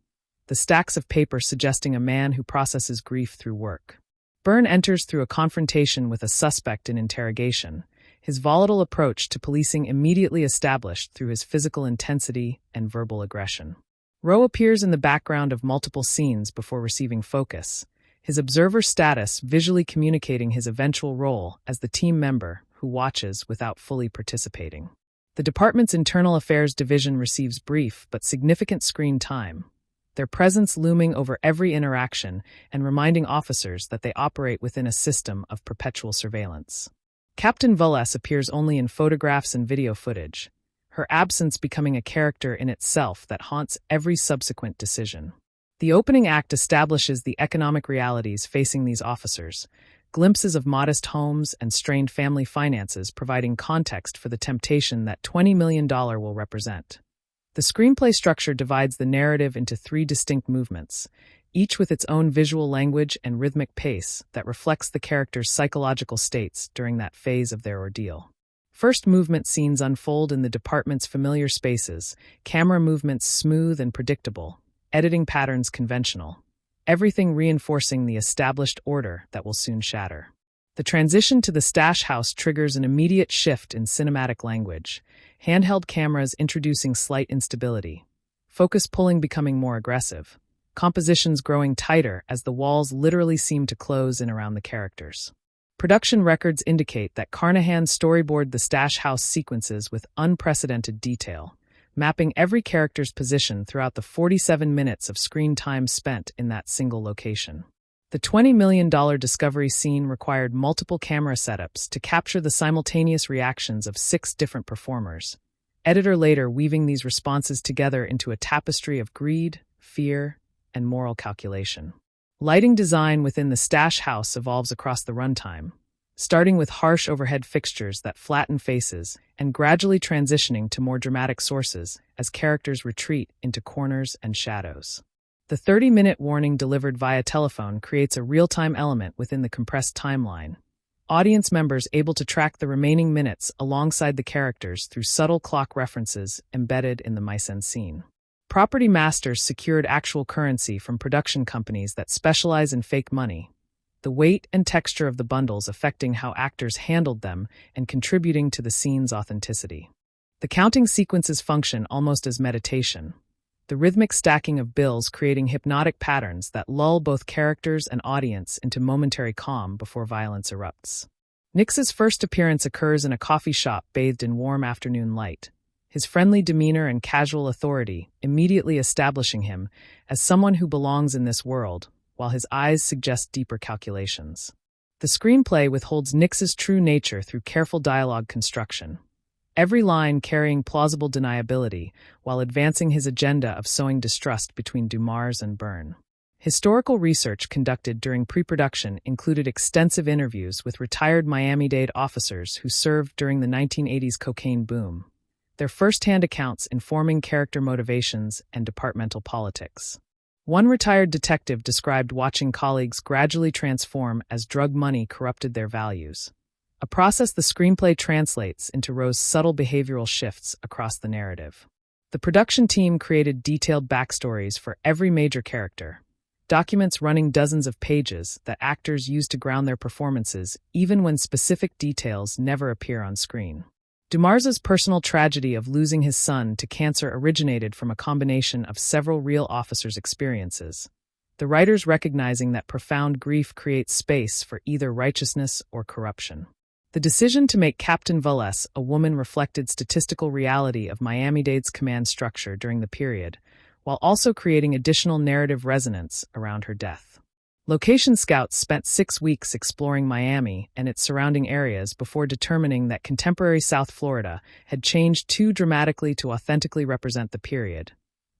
the stacks of paper suggesting a man who processes grief through work. Byrne enters through a confrontation with a suspect in interrogation, his volatile approach to policing immediately established through his physical intensity and verbal aggression. Rowe appears in the background of multiple scenes before receiving focus, his observer status visually communicating his eventual role as the team member who watches without fully participating. The department's Internal Affairs Division receives brief but significant screen time, their presence looming over every interaction and reminding officers that they operate within a system of perpetual surveillance. Captain Vales appears only in photographs and video footage, her absence becoming a character in itself that haunts every subsequent decision. The opening act establishes the economic realities facing these officers, glimpses of modest homes and strained family finances providing context for the temptation that $20 million will represent. The screenplay structure divides the narrative into three distinct movements, each with its own visual language and rhythmic pace that reflects the characters' psychological states during that phase of their ordeal. First movement scenes unfold in the department's familiar spaces, camera movements smooth and predictable, editing patterns conventional, everything reinforcing the established order that will soon shatter. The transition to the stash house triggers an immediate shift in cinematic language, handheld cameras introducing slight instability, focus pulling becoming more aggressive, compositions growing tighter as the walls literally seem to close in around the characters. Production records indicate that Carnahan storyboarded the stash house sequences with unprecedented detail, mapping every character's position throughout the 47 minutes of screen time spent in that single location. The $20 million discovery scene required multiple camera setups to capture the simultaneous reactions of 6 different performers. Editor later weaving these responses together into a tapestry of greed, fear, and moral calculation. Lighting design within the stash house evolves across the runtime, starting with harsh overhead fixtures that flatten faces and gradually transitioning to more dramatic sources as characters retreat into corners and shadows. The 30-minute warning delivered via telephone creates a real-time element within the compressed timeline. Audience members able to track the remaining minutes alongside the characters through subtle clock references embedded in the mise-en-scene. Property masters secured actual currency from production companies that specialize in fake money, the weight and texture of the bundles affecting how actors handled them and contributing to the scene's authenticity. The counting sequences function almost as meditation, the rhythmic stacking of bills creating hypnotic patterns that lull both characters and audience into momentary calm before violence erupts. Nix's first appearance occurs in a coffee shop bathed in warm afternoon light, his friendly demeanor and casual authority immediately establishing him as someone who belongs in this world, while his eyes suggest deeper calculations. The screenplay withholds Nix's true nature through careful dialogue construction, every line carrying plausible deniability while advancing his agenda of sowing distrust between Dumars and Byrne. Historical research conducted during pre-production included extensive interviews with retired Miami-Dade officers who served during the 1980s cocaine boom, their first-hand accounts informing character motivations and departmental politics. One retired detective described watching colleagues gradually transform as drug money corrupted their values, a process the screenplay translates into Rose's subtle behavioral shifts across the narrative. The production team created detailed backstories for every major character, documents running dozens of pages that actors use to ground their performances even when specific details never appear on screen. Dumars's personal tragedy of losing his son to cancer originated from a combination of several real officers' experiences, the writers recognizing that profound grief creates space for either righteousness or corruption. The decision to make Captain Valles a woman reflected statistical reality of Miami-Dade's command structure during the period, while also creating additional narrative resonance around her death. Location scouts spent 6 weeks exploring Miami and its surrounding areas before determining that contemporary South Florida had changed too dramatically to authentically represent the period,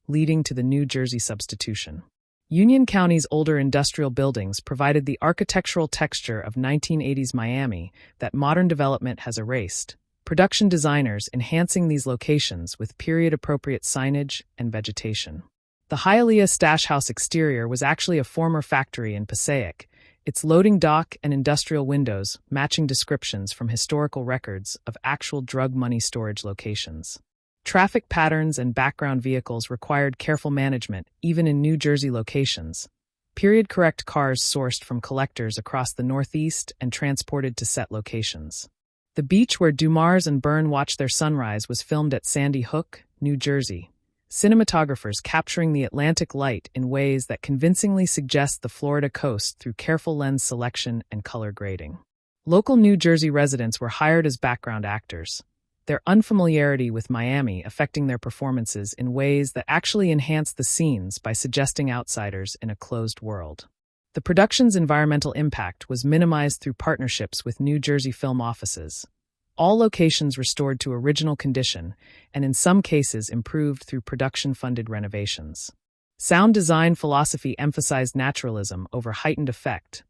leading to the New Jersey substitution. Union County's older industrial buildings provided the architectural texture of 1980s Miami that modern development has erased, production designers enhancing these locations with period-appropriate signage and vegetation. The Hialeah Stash House exterior was actually a former factory in Passaic, its loading dock and industrial windows matching descriptions from historical records of actual drug money storage locations. Traffic patterns and background vehicles required careful management, even in New Jersey locations. Period-correct cars sourced from collectors across the Northeast and transported to set locations. The beach where Dumars and Byrne watched their sunrise was filmed at Sandy Hook, New Jersey, cinematographers capturing the Atlantic light in ways that convincingly suggest the Florida coast through careful lens selection and color grading. Local New Jersey residents were hired as background actors, their unfamiliarity with Miami affecting their performances in ways that actually enhanced the scenes by suggesting outsiders in a closed world. The production's environmental impact was minimized through partnerships with New Jersey film offices, all locations restored to original condition, and in some cases improved through production-funded renovations. Sound design philosophy emphasized naturalism over heightened effect,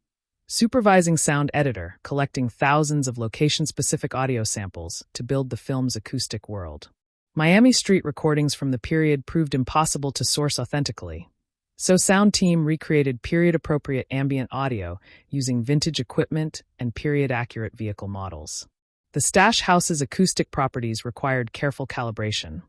supervising sound editor, collecting thousands of location-specific audio samples to build the film's acoustic world. Miami street recordings from the period proved impossible to source authentically, so sound team recreated period-appropriate ambient audio using vintage equipment and period-accurate vehicle models. The Stash House's acoustic properties required careful calibration,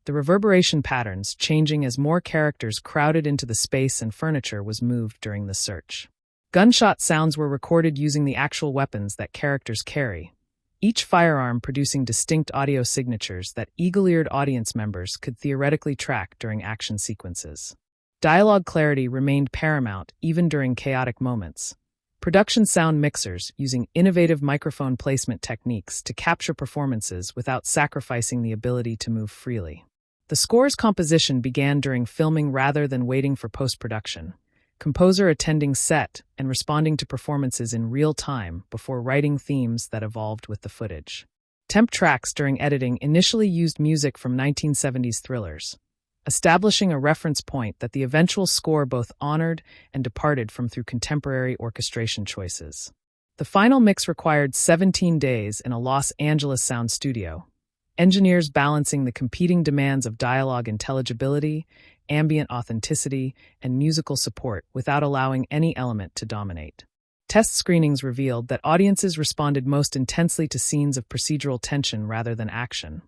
the reverberation patterns changing as more characters crowded into the space and furniture was moved during the search. Gunshot sounds were recorded using the actual weapons that characters carry, each firearm producing distinct audio signatures that eagle-eared audience members could theoretically track during action sequences. Dialogue clarity remained paramount even during chaotic moments. Production sound mixers using innovative microphone placement techniques to capture performances without sacrificing the ability to move freely. The score's composition began during filming rather than waiting for post-production, composer attending set and responding to performances in real time before writing themes that evolved with the footage. Temp tracks during editing initially used music from 1970s thrillers, establishing a reference point that the eventual score both honored and departed from through contemporary orchestration choices. The final mix required 17 days in a Los Angeles sound studio, engineers balancing the competing demands of dialogue intelligibility, ambient authenticity, and musical support without allowing any element to dominate. Test screenings revealed that audiences responded most intensely to scenes of procedural tension rather than action,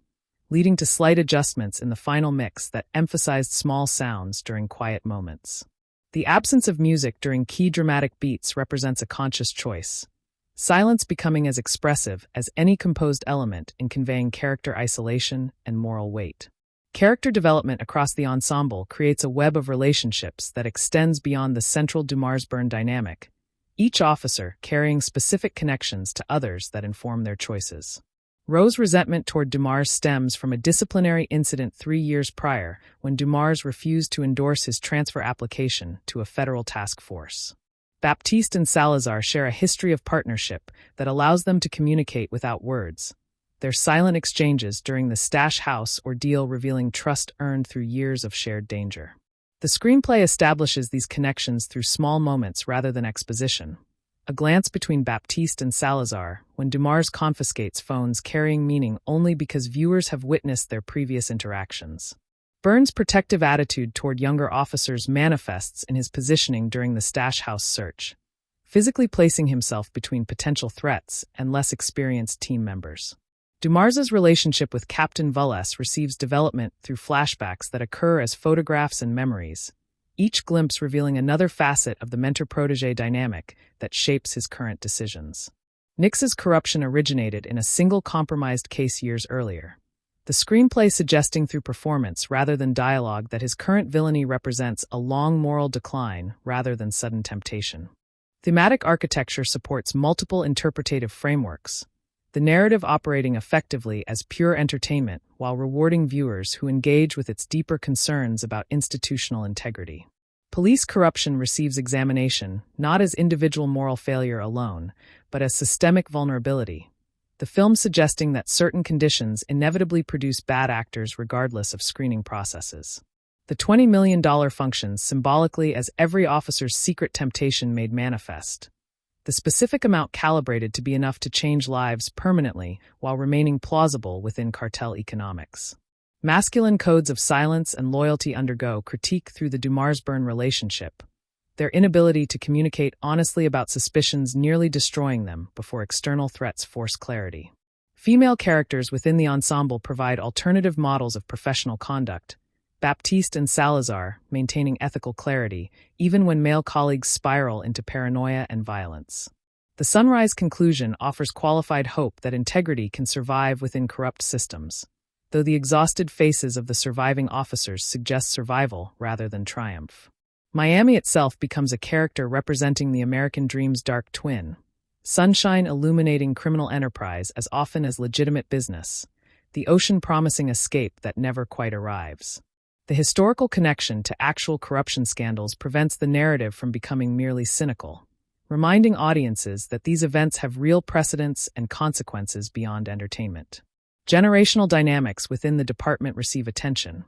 leading to slight adjustments in the final mix that emphasized small sounds during quiet moments. The absence of music during key dramatic beats represents a conscious choice, silence becoming as expressive as any composed element in conveying character isolation and moral weight. Character development across the ensemble creates a web of relationships that extends beyond the central Dumars-Byrne dynamic, each officer carrying specific connections to others that inform their choices. Rowe's resentment toward Dumars stems from a disciplinary incident 3 years prior when Dumars refused to endorse his transfer application to a federal task force. Baptiste and Salazar share a history of partnership that allows them to communicate without words, their silent exchanges during the Stash House ordeal revealing trust earned through years of shared danger. The screenplay establishes these connections through small moments rather than exposition. A glance between Baptiste and Salazar when Dumars confiscates phones carrying meaning only because viewers have witnessed their previous interactions. Byrne's protective attitude toward younger officers manifests in his positioning during the Stash House search, physically placing himself between potential threats and less experienced team members. Dumars's relationship with Captain Vulles receives development through flashbacks that occur as photographs and memories, each glimpse revealing another facet of the mentor-protégé dynamic that shapes his current decisions. Nix's corruption originated in a single compromised case years earlier, the screenplay suggesting through performance rather than dialogue that his current villainy represents a long moral decline rather than sudden temptation. Thematic architecture supports multiple interpretative frameworks, the narrative operating effectively as pure entertainment while rewarding viewers who engage with its deeper concerns about institutional integrity. Police corruption receives examination not as individual moral failure alone, but as systemic vulnerability, the film suggesting that certain conditions inevitably produce bad actors regardless of screening processes. The $20 million functions symbolically as every officer's secret temptation made manifest, the specific amount calibrated to be enough to change lives permanently while remaining plausible within cartel economics. Masculine codes of silence and loyalty undergo critique through the Dumars-Byrne relationship, their inability to communicate honestly about suspicions nearly destroying them before external threats force clarity. Female characters within the ensemble provide alternative models of professional conduct, Baptiste and Salazar maintaining ethical clarity, even when male colleagues spiral into paranoia and violence. The Sunrise conclusion offers qualified hope that integrity can survive within corrupt systems, though the exhausted faces of the surviving officers suggest survival rather than triumph. Miami itself becomes a character representing the American dream's dark twin, sunshine illuminating criminal enterprise as often as legitimate business, the ocean promising escape that never quite arrives. The historical connection to actual corruption scandals prevents the narrative from becoming merely cynical, reminding audiences that these events have real precedents and consequences beyond entertainment. Generational dynamics within the department receive attention,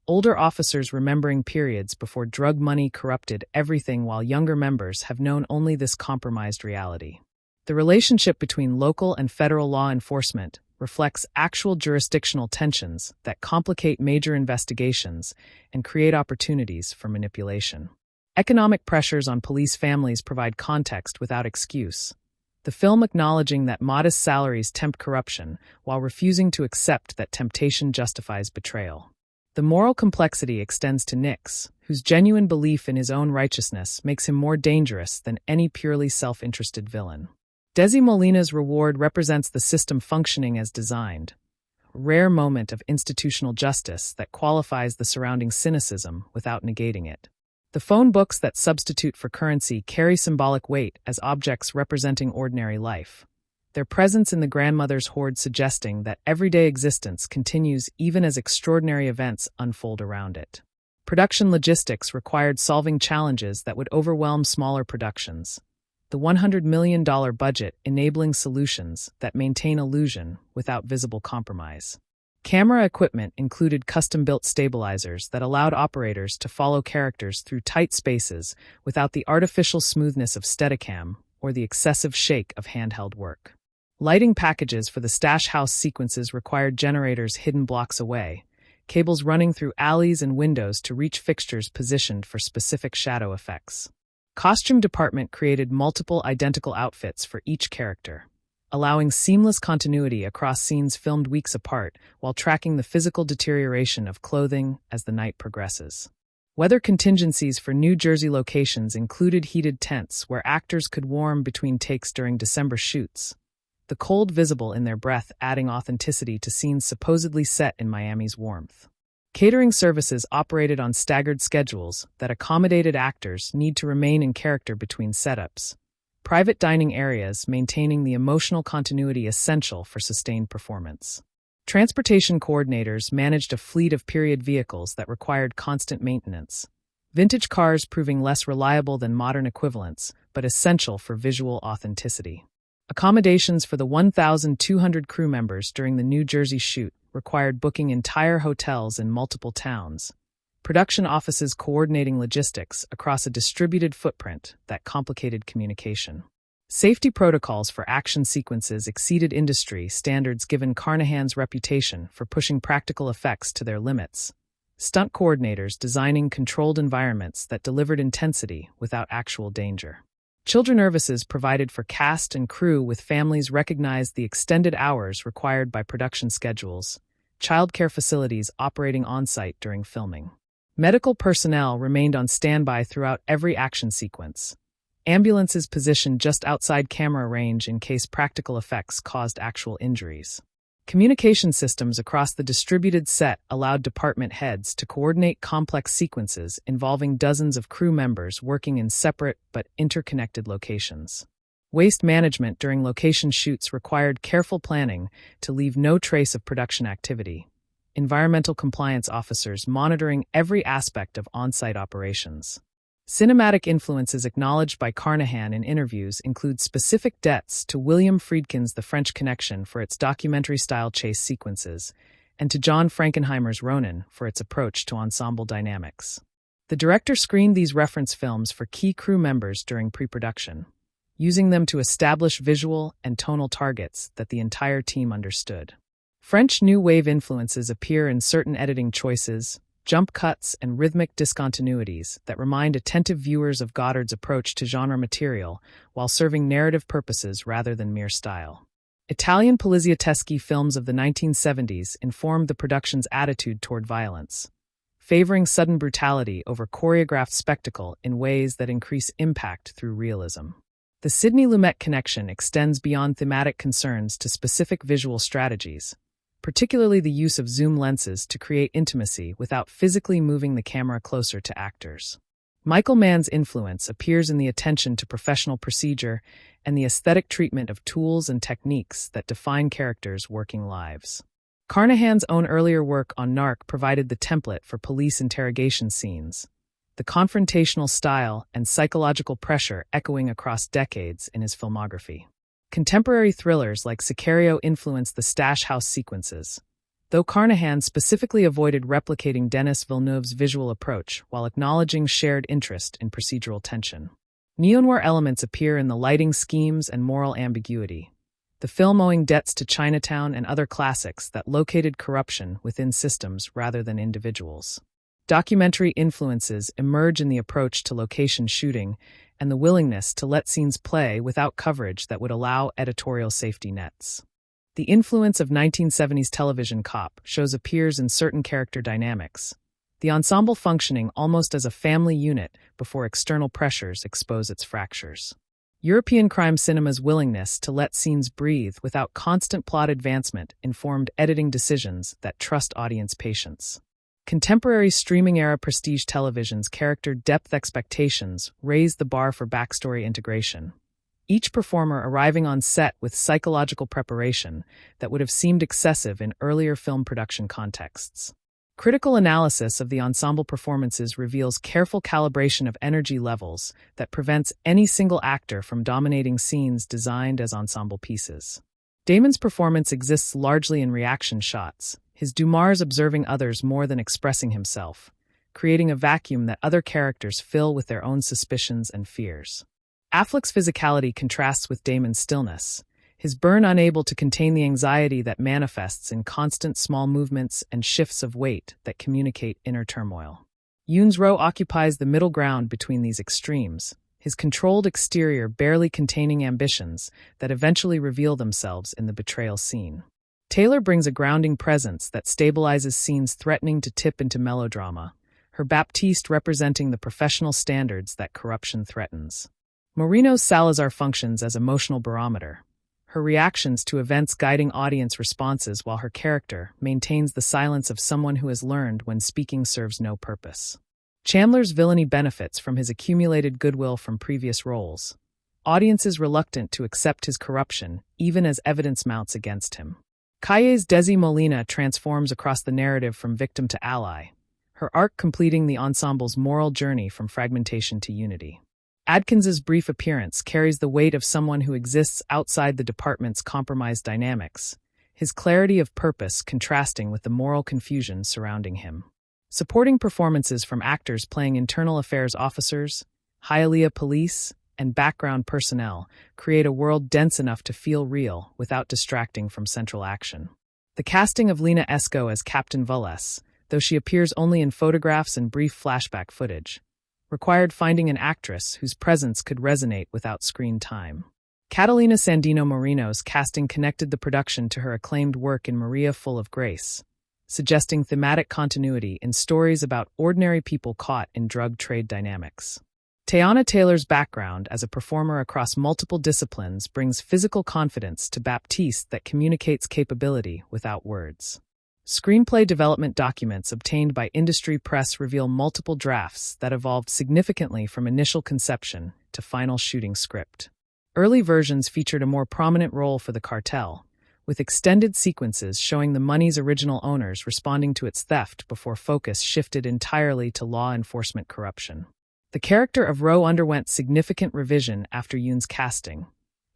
older officers remembering periods before drug money corrupted everything while younger members have known only this compromised reality. The relationship between local and federal law enforcement reflects actual jurisdictional tensions that complicate major investigations and create opportunities for manipulation. Economic pressures on police families provide context without excuse, the film acknowledging that modest salaries tempt corruption while refusing to accept that temptation justifies betrayal. The moral complexity extends to Nix, whose genuine belief in his own righteousness makes him more dangerous than any purely self-interested villain. Desi Molina's reward represents the system functioning as designed, a rare moment of institutional justice that qualifies the surrounding cynicism without negating it. The phone books that substitute for currency carry symbolic weight as objects representing ordinary life, their presence in the grandmother's hoard suggesting that everyday existence continues even as extraordinary events unfold around it. Production logistics required solving challenges that would overwhelm smaller productions. The $100 million budget enabling solutions that maintain illusion without visible compromise. Camera equipment included custom-built stabilizers that allowed operators to follow characters through tight spaces without the artificial smoothness of Steadicam or the excessive shake of handheld work. Lighting packages for the stash house sequences required generators hidden blocks away, cables running through alleys and windows to reach fixtures positioned for specific shadow effects. Costume department created multiple identical outfits for each character, allowing seamless continuity across scenes filmed weeks apart while tracking the physical deterioration of clothing as the night progresses. Weather contingencies for New Jersey locations included heated tents where actors could warm between takes during December shoots, the cold visible in their breath adding authenticity to scenes supposedly set in Miami's warmth. Catering services operated on staggered schedules that accommodated actors' need to remain in character between setups. Private dining areas maintaining the emotional continuity essential for sustained performance. Transportation coordinators managed a fleet of period vehicles that required constant maintenance. Vintage cars proving less reliable than modern equivalents, but essential for visual authenticity. Accommodations for the 1,200 crew members during the New Jersey shoot required booking entire hotels in multiple towns. Production offices coordinating logistics across a distributed footprint that complicated communication. Safety protocols for action sequences exceeded industry standards given Carnahan's reputation for pushing practical effects to their limits. Stunt coordinators designing controlled environments that delivered intensity without actual danger. Children services provided for cast and crew with families recognized the extended hours required by production schedules. Childcare facilities operating on-site during filming. Medical personnel remained on standby throughout every action sequence. Ambulances positioned just outside camera range in case practical effects caused actual injuries. Communication systems across the distributed set allowed department heads to coordinate complex sequences involving dozens of crew members working in separate but interconnected locations. Waste management during location shoots required careful planning to leave no trace of production activity. Environmental compliance officers monitoring every aspect of on-site operations. Cinematic influences acknowledged by Carnahan in interviews include specific debts to William Friedkin's The French Connection for its documentary-style chase sequences, and to John Frankenheimer's Ronin for its approach to ensemble dynamics. The director screened these reference films for key crew members during pre-production, using them to establish visual and tonal targets that the entire team understood. French New Wave influences appear in certain editing choices, jump cuts, and rhythmic discontinuities that remind attentive viewers of Goddard's approach to genre material while serving narrative purposes rather than mere style. Italian poliziesque films of the 1970s informed the production's attitude toward violence, favoring sudden brutality over choreographed spectacle in ways that increase impact through realism. The Sidney-Lumet connection extends beyond thematic concerns to specific visual strategies, particularly the use of zoom lenses to create intimacy without physically moving the camera closer to actors. Michael Mann's influence appears in the attention to professional procedure and the aesthetic treatment of tools and techniques that define characters' working lives. Carnahan's own earlier work on Narc provided the template for police interrogation scenes, the confrontational style and psychological pressure echoing across decades in his filmography. Contemporary thrillers like Sicario influenced the stash house sequences, though Carnahan specifically avoided replicating Denis Villeneuve's visual approach while acknowledging shared interest in procedural tension. Neo-noir elements appear in the lighting schemes and moral ambiguity. The film owing debts to Chinatown and other classics that located corruption within systems rather than individuals. Documentary influences emerge in the approach to location shooting and the willingness to let scenes play without coverage that would allow editorial safety nets. The influence of 1970s television cop shows appears in certain character dynamics, the ensemble functioning almost as a family unit before external pressures expose its fractures. European crime cinema's willingness to let scenes breathe without constant plot advancement informed editing decisions that trust audience patience. Contemporary streaming-era prestige television's character depth expectations raised the bar for backstory integration, each performer arriving on set with psychological preparation that would have seemed excessive in earlier film production contexts. Critical analysis of the ensemble performances reveals careful calibration of energy levels that prevents any single actor from dominating scenes designed as ensemble pieces. Damon's performance exists largely in reaction shots, his Dumars observing others more than expressing himself, creating a vacuum that other characters fill with their own suspicions and fears. Affleck's physicality contrasts with Damon's stillness, his burn unable to contain the anxiety that manifests in constant small movements and shifts of weight that communicate inner turmoil. Yoon's Roh occupies the middle ground between these extremes, his controlled exterior barely containing ambitions that eventually reveal themselves in the betrayal scene. Taylor brings a grounding presence that stabilizes scenes threatening to tip into melodrama, her Baptiste representing the professional standards that corruption threatens. Moreno's Salazar functions as emotional barometer, her reactions to events guiding audience responses while her character maintains the silence of someone who has learned when speaking serves no purpose. Chandler's villainy benefits from his accumulated goodwill from previous roles, audiences reluctant to accept his corruption even as evidence mounts against him. Calle's Desi Molina transforms across the narrative from victim to ally, her arc completing the ensemble's moral journey from fragmentation to unity. Adkins's brief appearance carries the weight of someone who exists outside the department's compromised dynamics, his clarity of purpose contrasting with the moral confusion surrounding him. Supporting performances from actors playing internal affairs officers, Hialeah police, and background personnel create a world dense enough to feel real without distracting from central action. The casting of Lena Esco as Captain Vulles, though she appears only in photographs and brief flashback footage, required finding an actress whose presence could resonate without screen time. Catalina Sandino Moreno's casting connected the production to her acclaimed work in Maria Full of Grace, suggesting thematic continuity in stories about ordinary people caught in drug trade dynamics. Teyana Taylor's background as a performer across multiple disciplines brings physical confidence to Baptiste that communicates capability without words. Screenplay development documents obtained by industry press reveal multiple drafts that evolved significantly from initial conception to final shooting script. Early versions featured a more prominent role for the cartel, with extended sequences showing the money's original owners responding to its theft before focus shifted entirely to law enforcement corruption. The character of Roh underwent significant revision after Yoon's casting,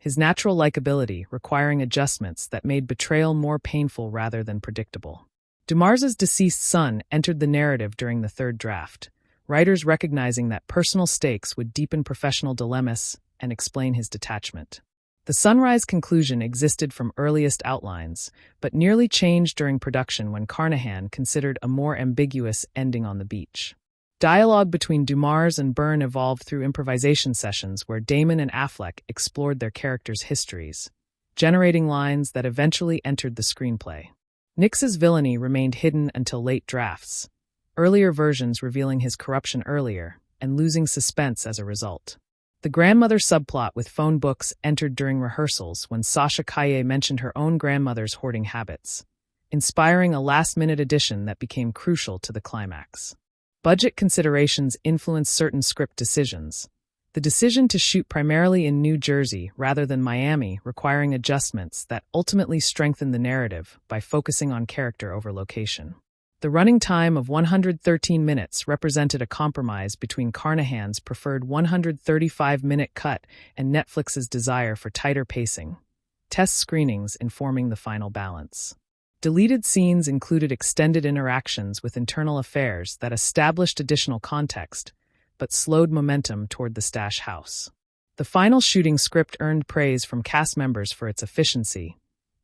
his natural likability requiring adjustments that made betrayal more painful rather than predictable. Dumars's deceased son entered the narrative during the third draft, writers recognizing that personal stakes would deepen professional dilemmas and explain his detachment. The sunrise conclusion existed from earliest outlines, but nearly changed during production when Carnahan considered a more ambiguous ending on the beach. Dialogue between Dumars and Byrne evolved through improvisation sessions where Damon and Affleck explored their characters' histories, generating lines that eventually entered the screenplay. Nix's villainy remained hidden until late drafts, earlier versions revealing his corruption earlier and losing suspense as a result. The grandmother subplot with phone books entered during rehearsals when Sasha Calle mentioned her own grandmother's hoarding habits, inspiring a last-minute addition that became crucial to the climax. Budget considerations influenced certain script decisions. The decision to shoot primarily in New Jersey rather than Miami requiring adjustments that ultimately strengthened the narrative by focusing on character over location. The running time of 113 minutes represented a compromise between Carnahan's preferred 135-minute cut and Netflix's desire for tighter pacing, test screenings informing the final balance. Deleted scenes included extended interactions with internal affairs that established additional context, but slowed momentum toward the stash house. The final shooting script earned praise from cast members for its efficiency,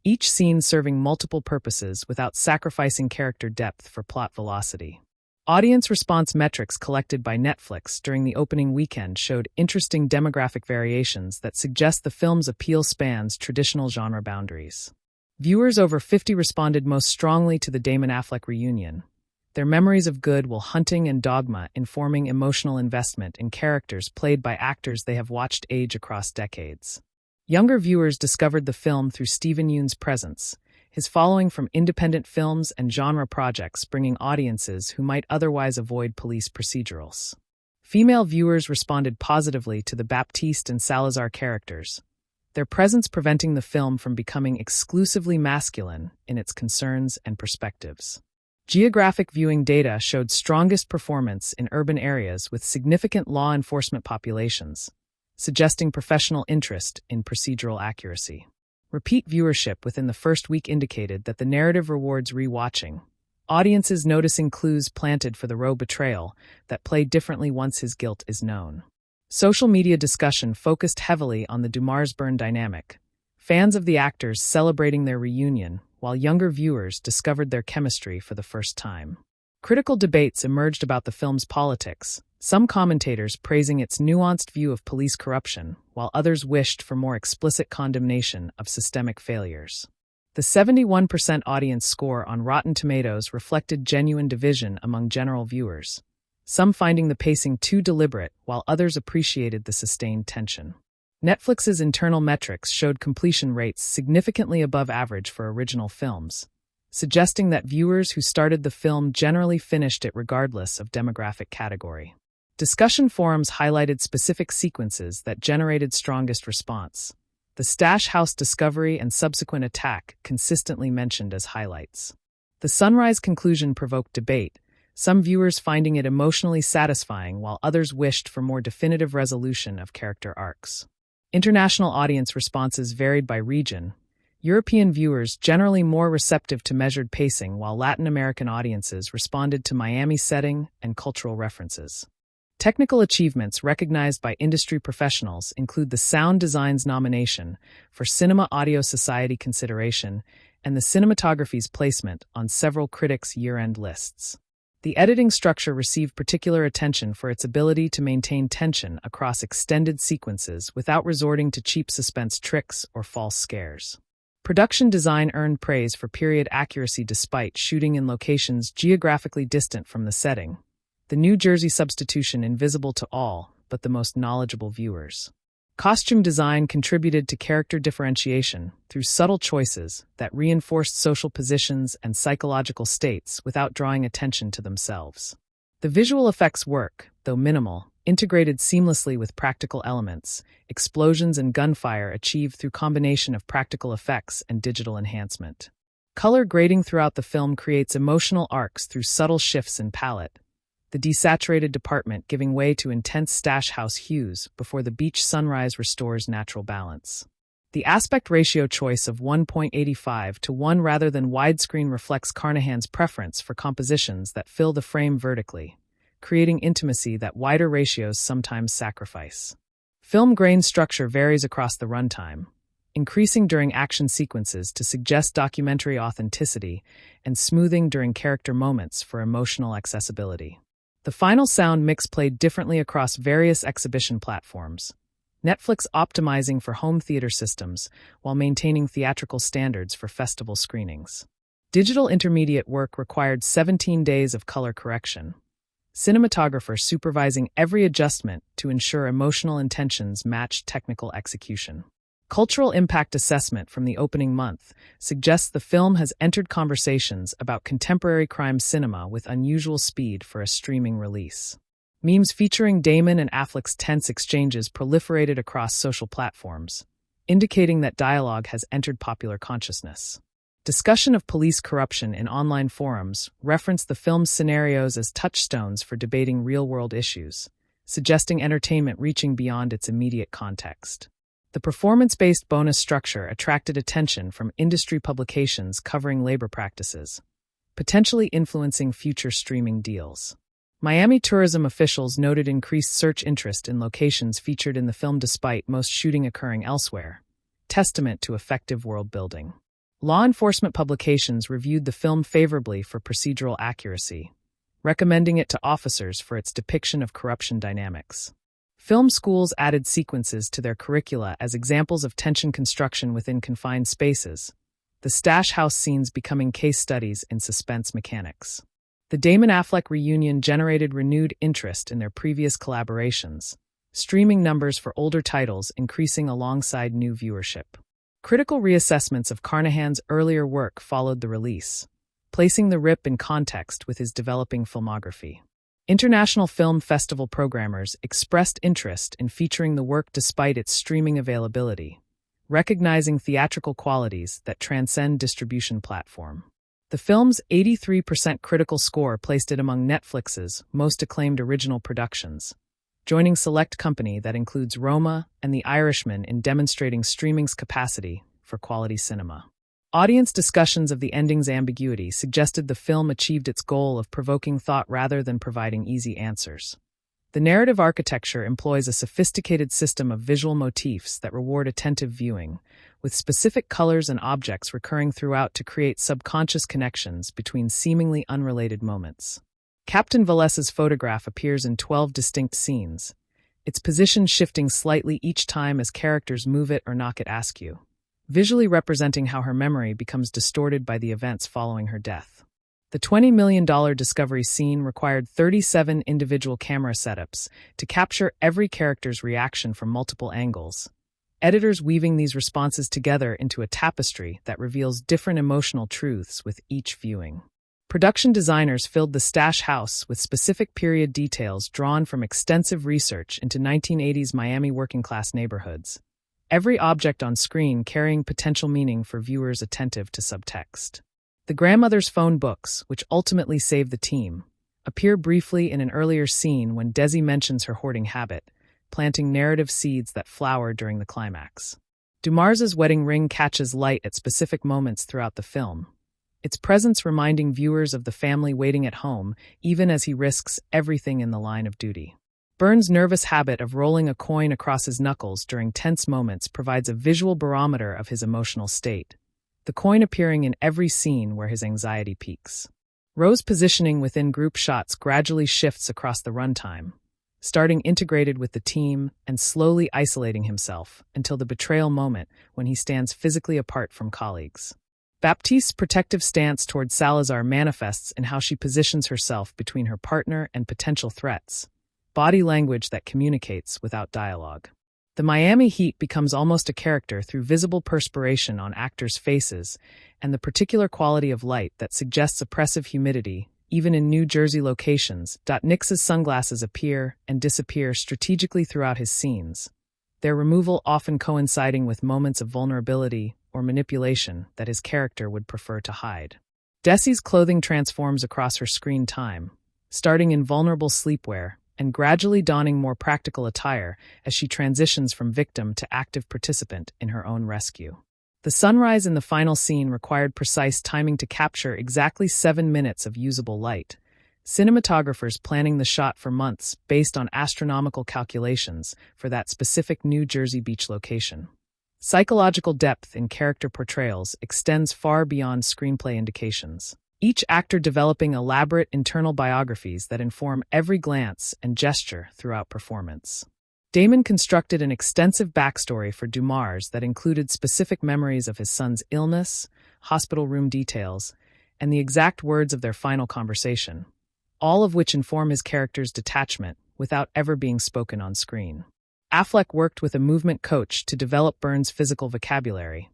each scene serving multiple purposes without sacrificing character depth for plot velocity. Audience response metrics collected by Netflix during the opening weekend showed interesting demographic variations that suggest the film's appeal spans traditional genre boundaries. Viewers over 50 responded most strongly to the Damon-Affleck reunion, their memories of Good Will Hunting and Dogma informing emotional investment in characters played by actors they have watched age across decades. Younger viewers discovered the film through Steven Yeun's presence, his following from independent films and genre projects bringing audiences who might otherwise avoid police procedurals. Female viewers responded positively to the Baptiste and Salazar characters, their presence preventing the film from becoming exclusively masculine in its concerns and perspectives. Geographic viewing data showed strongest performance in urban areas with significant law enforcement populations, suggesting professional interest in procedural accuracy. Repeat viewership within the first week indicated that the narrative rewards re-watching, audiences noticing clues planted for the Roe betrayal that play differently once his guilt is known. Social media discussion focused heavily on the Dumars-Byrne dynamic, fans of the actors celebrating their reunion, while younger viewers discovered their chemistry for the first time. Critical debates emerged about the film's politics, some commentators praising its nuanced view of police corruption, while others wished for more explicit condemnation of systemic failures. The 71% audience score on Rotten Tomatoes reflected genuine division among general viewers, some finding the pacing too deliberate, while others appreciated the sustained tension. Netflix's internal metrics showed completion rates significantly above average for original films, suggesting that viewers who started the film generally finished it regardless of demographic category. Discussion forums highlighted specific sequences that generated strongest response. The Stash House discovery and subsequent attack consistently mentioned as highlights. The sunrise conclusion provoked debate, some viewers finding it emotionally satisfying while others wished for more definitive resolution of character arcs. International audience responses varied by region. European viewers generally more receptive to measured pacing, while Latin American audiences responded to Miami setting and cultural references. Technical achievements recognized by industry professionals include the Sound Designs nomination for Cinema Audio Society consideration and the cinematography's placement on several critics' year-end lists. The editing structure received particular attention for its ability to maintain tension across extended sequences without resorting to cheap suspense tricks or false scares. Production design earned praise for period accuracy despite shooting in locations geographically distant from the setting. The New Jersey substitution invisible to all but the most knowledgeable viewers. Costume design contributed to character differentiation through subtle choices that reinforced social positions and psychological states without drawing attention to themselves. The visual effects work, though minimal, integrated seamlessly with practical elements, explosions and gunfire achieved through combination of practical effects and digital enhancement. Color grading throughout the film creates emotional arcs through subtle shifts in palette, the desaturated department giving way to intense stash house hues before the beach sunrise restores natural balance. The aspect ratio choice of 1.85 to 1 rather than widescreen reflects Carnahan's preference for compositions that fill the frame vertically, creating intimacy that wider ratios sometimes sacrifice. Film grain structure varies across the runtime, increasing during action sequences to suggest documentary authenticity and smoothing during character moments for emotional accessibility. The final sound mix played differently across various exhibition platforms, Netflix optimizing for home theater systems while maintaining theatrical standards for festival screenings. Digital intermediate work required 17 days of color correction, cinematographer supervising every adjustment to ensure emotional intentions matched technical execution. Cultural impact assessment from the opening month suggests the film has entered conversations about contemporary crime cinema with unusual speed for a streaming release. Memes featuring Damon and Affleck's tense exchanges proliferated across social platforms, indicating that dialogue has entered popular consciousness. Discussion of police corruption in online forums referenced the film's scenarios as touchstones for debating real-world issues, suggesting entertainment reaching beyond its immediate context. The performance-based bonus structure attracted attention from industry publications covering labor practices, potentially influencing future streaming deals. Miami tourism officials noted increased search interest in locations featured in the film despite most shooting occurring elsewhere, testament to effective world building. Law enforcement publications reviewed the film favorably for procedural accuracy, recommending it to officers for its depiction of corruption dynamics. Film schools added sequences to their curricula as examples of tension construction within confined spaces, the stash house scenes becoming case studies in suspense mechanics. The Damon-Affleck reunion generated renewed interest in their previous collaborations, streaming numbers for older titles increasing alongside new viewership. Critical reassessments of Carnahan's earlier work followed the release, placing the Rip in context with his developing filmography. International film festival programmers expressed interest in featuring the work despite its streaming availability, recognizing theatrical qualities that transcend distribution platform. The film's 83% critical score placed it among Netflix's most acclaimed original productions, joining select company that includes Roma and The Irishman in demonstrating streaming's capacity for quality cinema. Audience discussions of the ending's ambiguity suggested the film achieved its goal of provoking thought rather than providing easy answers. The narrative architecture employs a sophisticated system of visual motifs that reward attentive viewing, with specific colors and objects recurring throughout to create subconscious connections between seemingly unrelated moments. Captain Vales's photograph appears in 12 distinct scenes, its position shifting slightly each time as characters move it or knock it askew, visually representing how her memory becomes distorted by the events following her death. The $20 million discovery scene required 37 individual camera setups to capture every character's reaction from multiple angles, editors weaving these responses together into a tapestry that reveals different emotional truths with each viewing. Production designers filled the stash house with specific period details drawn from extensive research into 1980s Miami working-class neighborhoods, every object on screen carrying potential meaning for viewers attentive to subtext. The grandmother's phone books, which ultimately save the team, appear briefly in an earlier scene when Desi mentions her hoarding habit, planting narrative seeds that flower during the climax. Dumars's wedding ring catches light at specific moments throughout the film, its presence reminding viewers of the family waiting at home even as he risks everything in the line of duty. Burns' nervous habit of rolling a coin across his knuckles during tense moments provides a visual barometer of his emotional state, the coin appearing in every scene where his anxiety peaks. Rowe's positioning within group shots gradually shifts across the runtime, starting integrated with the team and slowly isolating himself until the betrayal moment when he stands physically apart from colleagues. Baptiste's protective stance toward Salazar manifests in how she positions herself between her partner and potential threats, body language that communicates without dialogue. The Miami heat becomes almost a character through visible perspiration on actors' faces and the particular quality of light that suggests oppressive humidity, even in New Jersey locations. Nix's sunglasses appear and disappear strategically throughout his scenes, their removal often coinciding with moments of vulnerability or manipulation that his character would prefer to hide. Desi's clothing transforms across her screen time, starting in vulnerable sleepwear and gradually donning more practical attire as she transitions from victim to active participant in her own rescue. The sunrise in the final scene required precise timing to capture exactly 7 minutes of usable light, cinematographers planning the shot for months based on astronomical calculations for that specific New Jersey beach location. Psychological depth in character portrayals extends far beyond screenplay indications, each actor developing elaborate internal biographies that inform every glance and gesture throughout performance. Damon constructed an extensive backstory for Dumars that included specific memories of his son's illness, hospital room details, and the exact words of their final conversation, all of which inform his character's detachment without ever being spoken on screen. Affleck worked with a movement coach to develop Burns' physical vocabulary,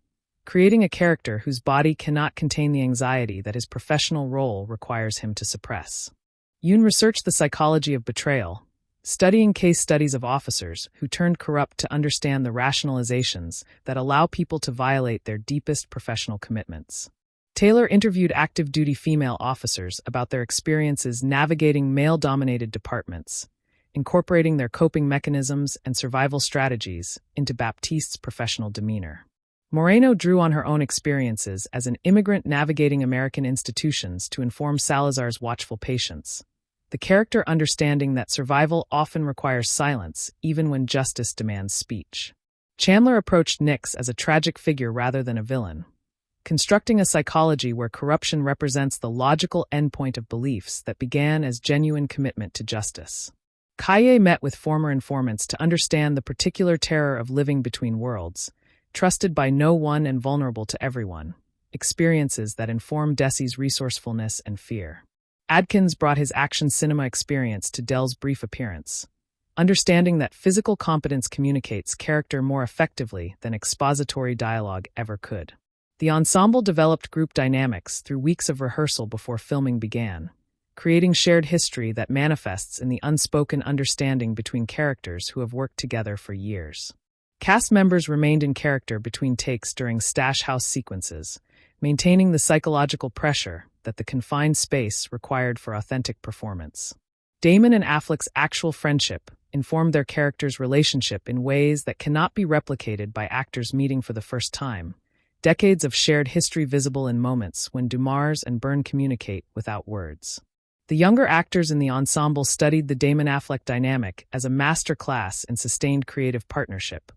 creating a character whose body cannot contain the anxiety that his professional role requires him to suppress. Yoon researched the psychology of betrayal, studying case studies of officers who turned corrupt to understand the rationalizations that allow people to violate their deepest professional commitments. Taylor interviewed active duty female officers about their experiences navigating male-dominated departments, incorporating their coping mechanisms and survival strategies into Baptiste's professional demeanor. Moreno drew on her own experiences as an immigrant navigating American institutions to inform Salazar's watchful patience, the character understanding that survival often requires silence even when justice demands speech. Chandler approached Nix as a tragic figure rather than a villain, constructing a psychology where corruption represents the logical endpoint of beliefs that began as genuine commitment to justice. Kaye met with former informants to understand the particular terror of living between worlds, trusted by no one and vulnerable to everyone, experiences that inform Desi's resourcefulness and fear. Adkins brought his action cinema experience to Dell's brief appearance, understanding that physical competence communicates character more effectively than expository dialogue ever could. The ensemble developed group dynamics through weeks of rehearsal before filming began, creating shared history that manifests in the unspoken understanding between characters who have worked together for years. Cast members remained in character between takes during stash house sequences, maintaining the psychological pressure that the confined space required for authentic performance. Damon and Affleck's actual friendship informed their characters' relationship in ways that cannot be replicated by actors meeting for the first time. Decades of shared history visible in moments when Dumars and Byrne communicate without words. The younger actors in the ensemble studied the Damon-Affleck dynamic as a master class in sustained creative partnership,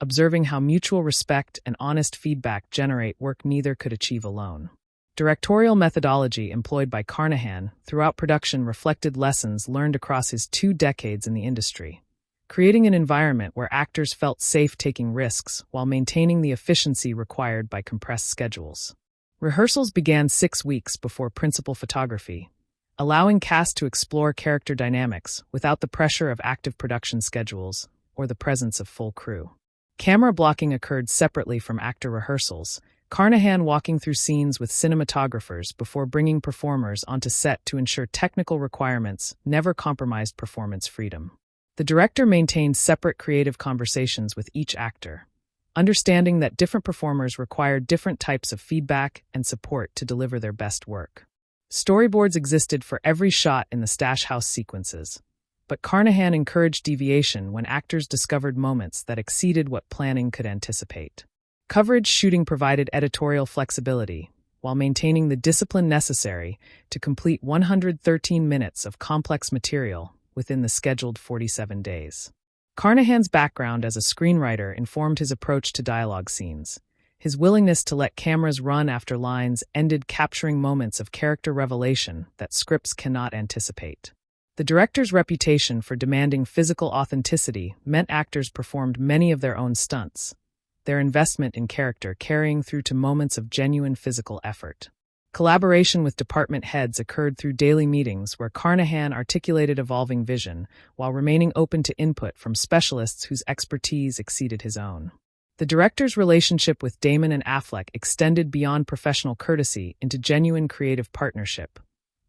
observing how mutual respect and honest feedback generate work neither could achieve alone. Directorial methodology employed by Carnahan throughout production reflected lessons learned across his 2 decades in the industry, creating an environment where actors felt safe taking risks while maintaining the efficiency required by compressed schedules. Rehearsals began 6 weeks before principal photography, allowing cast to explore character dynamics without the pressure of active production schedules or the presence of full crew. Camera blocking occurred separately from actor rehearsals, Carnahan walking through scenes with cinematographers before bringing performers onto set to ensure technical requirements never compromised performance freedom. The director maintained separate creative conversations with each actor, understanding that different performers required different types of feedback and support to deliver their best work. Storyboards existed for every shot in the Stash House sequences, but Carnahan encouraged deviation when actors discovered moments that exceeded what planning could anticipate. Coverage shooting provided editorial flexibility, while maintaining the discipline necessary to complete 113 minutes of complex material within the scheduled 47 days. Carnahan's background as a screenwriter informed his approach to dialogue scenes. His willingness to let cameras run after lines ended capturing moments of character revelation that scripts cannot anticipate. The director's reputation for demanding physical authenticity meant actors performed many of their own stunts, their investment in character carrying through to moments of genuine physical effort. Collaboration with department heads occurred through daily meetings where Carnahan articulated evolving vision while remaining open to input from specialists whose expertise exceeded his own. The director's relationship with Damon and Affleck extended beyond professional courtesy into genuine creative partnership,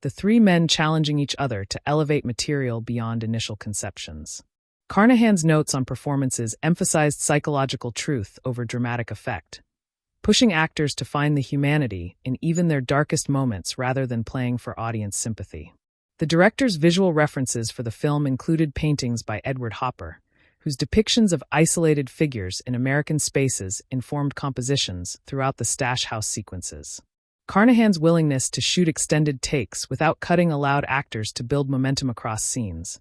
the 3 men challenging each other to elevate material beyond initial conceptions. Carnahan's notes on performances emphasized psychological truth over dramatic effect, pushing actors to find the humanity in even their darkest moments rather than playing for audience sympathy. The director's visual references for the film included paintings by Edward Hopper, whose depictions of isolated figures in American spaces informed compositions throughout the Stash House sequences. Carnahan's willingness to shoot extended takes without cutting allowed actors to build momentum across scenes,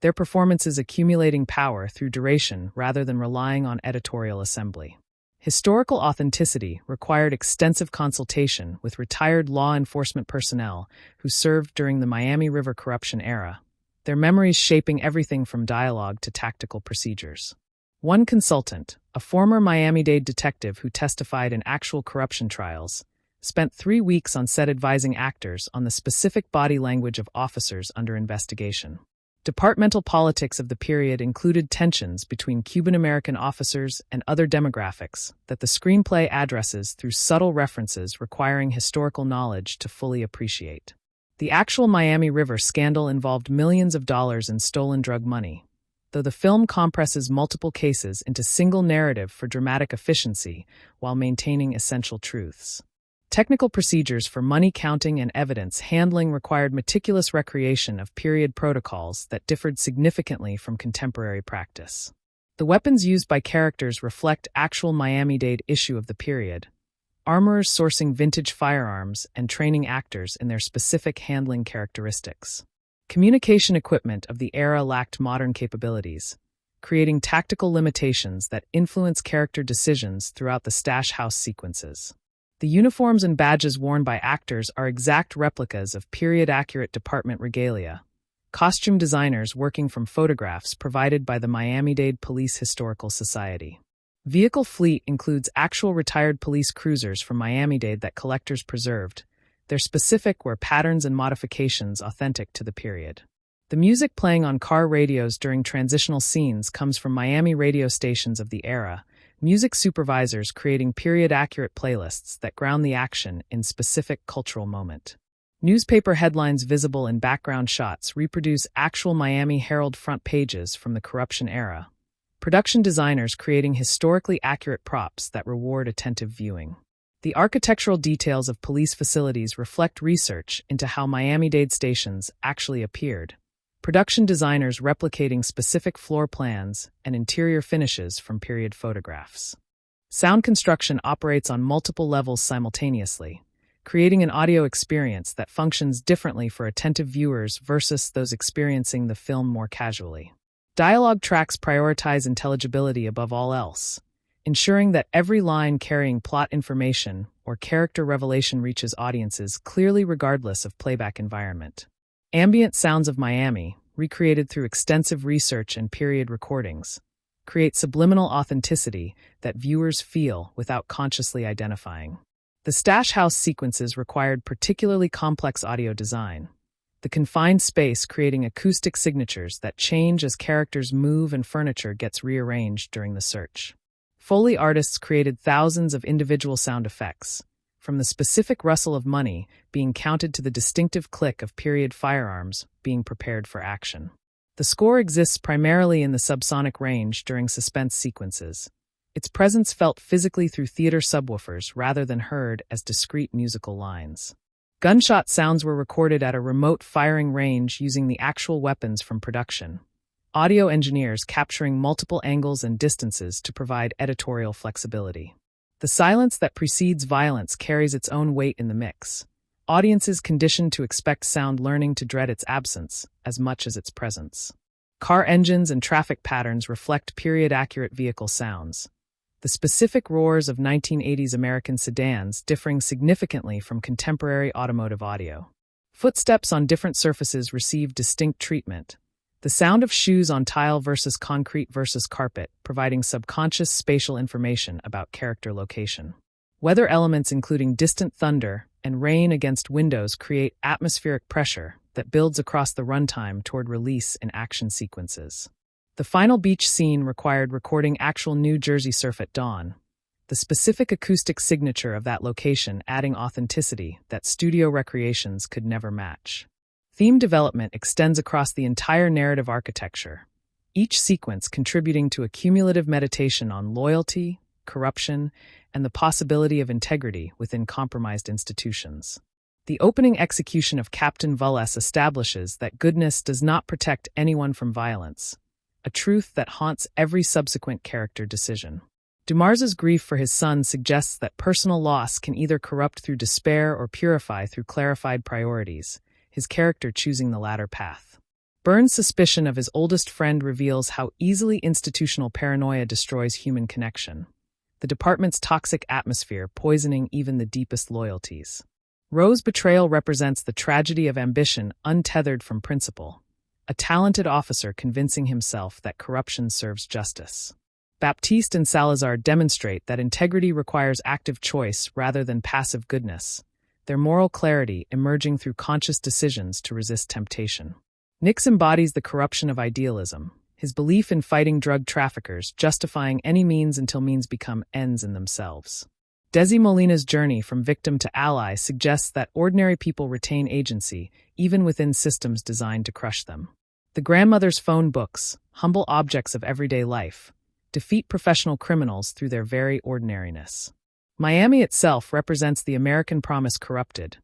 their performances accumulating power through duration rather than relying on editorial assembly. Historical authenticity required extensive consultation with retired law enforcement personnel who served during the Miami River corruption era, their memories shaping everything from dialogue to tactical procedures. One consultant, a former Miami-Dade detective who testified in actual corruption trials, spent 3 weeks on set advising actors on the specific body language of officers under investigation. Departmental politics of the period included tensions between Cuban-American officers and other demographics that the screenplay addresses through subtle references requiring historical knowledge to fully appreciate. The actual Miami River scandal involved millions of dollars in stolen drug money, though the film compresses multiple cases into single narrative for dramatic efficiency while maintaining essential truths. Technical procedures for money counting and evidence handling required meticulous recreation of period protocols that differed significantly from contemporary practice. The weapons used by characters reflect actual Miami-Dade issue of the period, armorers sourcing vintage firearms and training actors in their specific handling characteristics. Communication equipment of the era lacked modern capabilities, creating tactical limitations that influence character decisions throughout the Stash House sequences. The uniforms and badges worn by actors are exact replicas of period-accurate department regalia, costume designers working from photographs provided by the Miami-Dade Police Historical Society. Vehicle fleet includes actual retired police cruisers from Miami-Dade that collectors preserved. They're specific where patterns and modifications authentic to the period. The music playing on car radios during transitional scenes comes from Miami radio stations of the era, music supervisors creating period-accurate playlists that ground the action in specific cultural moment. Newspaper headlines visible in background shots reproduce actual Miami Herald front pages from the corruption era. Production designers creating historically accurate props that reward attentive viewing. The architectural details of police facilities reflect research into how Miami-Dade stations actually appeared, production designers replicating specific floor plans and interior finishes from period photographs. Sound construction operates on multiple levels simultaneously, creating an audio experience that functions differently for attentive viewers versus those experiencing the film more casually. Dialogue tracks prioritize intelligibility above all else, ensuring that every line carrying plot information or character revelation reaches audiences clearly regardless of playback environment. Ambient sounds of Miami, recreated through extensive research and period recordings, create subliminal authenticity that viewers feel without consciously identifying. The stash house sequences required particularly complex audio design, the confined space creating acoustic signatures that change as characters move and furniture gets rearranged during the search. Foley artists created thousands of individual sound effects, from the specific rustle of money being counted to the distinctive click of period firearms being prepared for action. The score exists primarily in the subsonic range during suspense sequences. Its presence felt physically through theater subwoofers rather than heard as discrete musical lines. Gunshot sounds were recorded at a remote firing range using the actual weapons from production, audio engineers capturing multiple angles and distances to provide editorial flexibility. The silence that precedes violence carries its own weight in the mix. Audiences conditioned to expect sound learning to dread its absence as much as its presence. Car engines and traffic patterns reflect period-accurate vehicle sounds, the specific roars of 1980s American sedans differing significantly from contemporary automotive audio. Footsteps on different surfaces receive distinct treatment. The sound of shoes on tile versus concrete versus carpet, providing subconscious spatial information about character location. Weather elements including distant thunder and rain against windows create atmospheric pressure that builds across the runtime toward release in action sequences. The final beach scene required recording actual New Jersey surf at dawn, the specific acoustic signature of that location adding authenticity that studio recreations could never match. Theme development extends across the entire narrative architecture, each sequence contributing to a cumulative meditation on loyalty, corruption, and the possibility of integrity within compromised institutions. The opening execution of Captain Vulles establishes that goodness does not protect anyone from violence, a truth that haunts every subsequent character decision. Dumars's grief for his son suggests that personal loss can either corrupt through despair or purify through clarified priorities, his character choosing the latter path. Burns' suspicion of his oldest friend reveals how easily institutional paranoia destroys human connection, the department's toxic atmosphere poisoning even the deepest loyalties. Rowe's betrayal represents the tragedy of ambition untethered from principle, a talented officer convincing himself that corruption serves justice. Baptiste and Salazar demonstrate that integrity requires active choice rather than passive goodness, their moral clarity emerging through conscious decisions to resist temptation. Nix embodies the corruption of idealism, his belief in fighting drug traffickers justifying any means until means become ends in themselves. Desi Molina's journey from victim to ally suggests that ordinary people retain agency, even within systems designed to crush them. The grandmother's phone books, humble objects of everyday life, defeat professional criminals through their very ordinariness. Miami itself represents the American promise corrupted,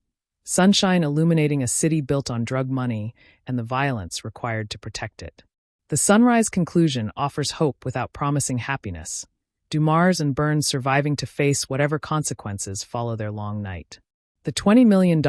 sunshine illuminating a city built on drug money and the violence required to protect it. The sunrise conclusion offers hope without promising happiness, Dumars and Burns surviving to face whatever consequences follow their long night. The $20 million,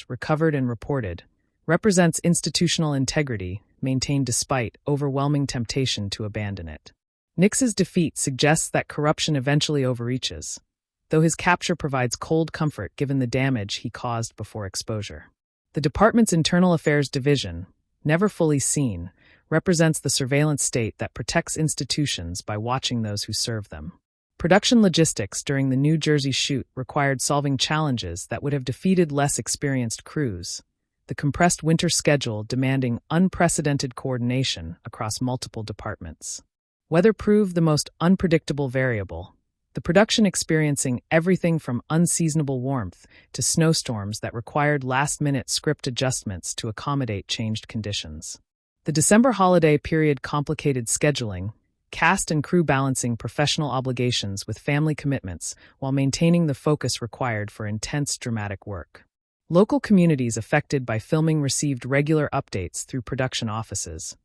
recovered and reported, represents institutional integrity maintained despite overwhelming temptation to abandon it. Nix's defeat suggests that corruption eventually overreaches, though his capture provides cold comfort given the damage he caused before exposure. The department's Internal Affairs Division, never fully seen, represents the surveillance state that protects institutions by watching those who serve them. Production logistics during the New Jersey shoot required solving challenges that would have defeated less experienced crews, the compressed winter schedule demanding unprecedented coordination across multiple departments. Weather proved the most unpredictable variable, the production experiencing everything from unseasonable warmth to snowstorms that required last-minute script adjustments to accommodate changed conditions. The December holiday period complicated scheduling, cast and crew balancing professional obligations with family commitments while maintaining the focus required for intense dramatic work. Local communities affected by filming received regular updates through production offices.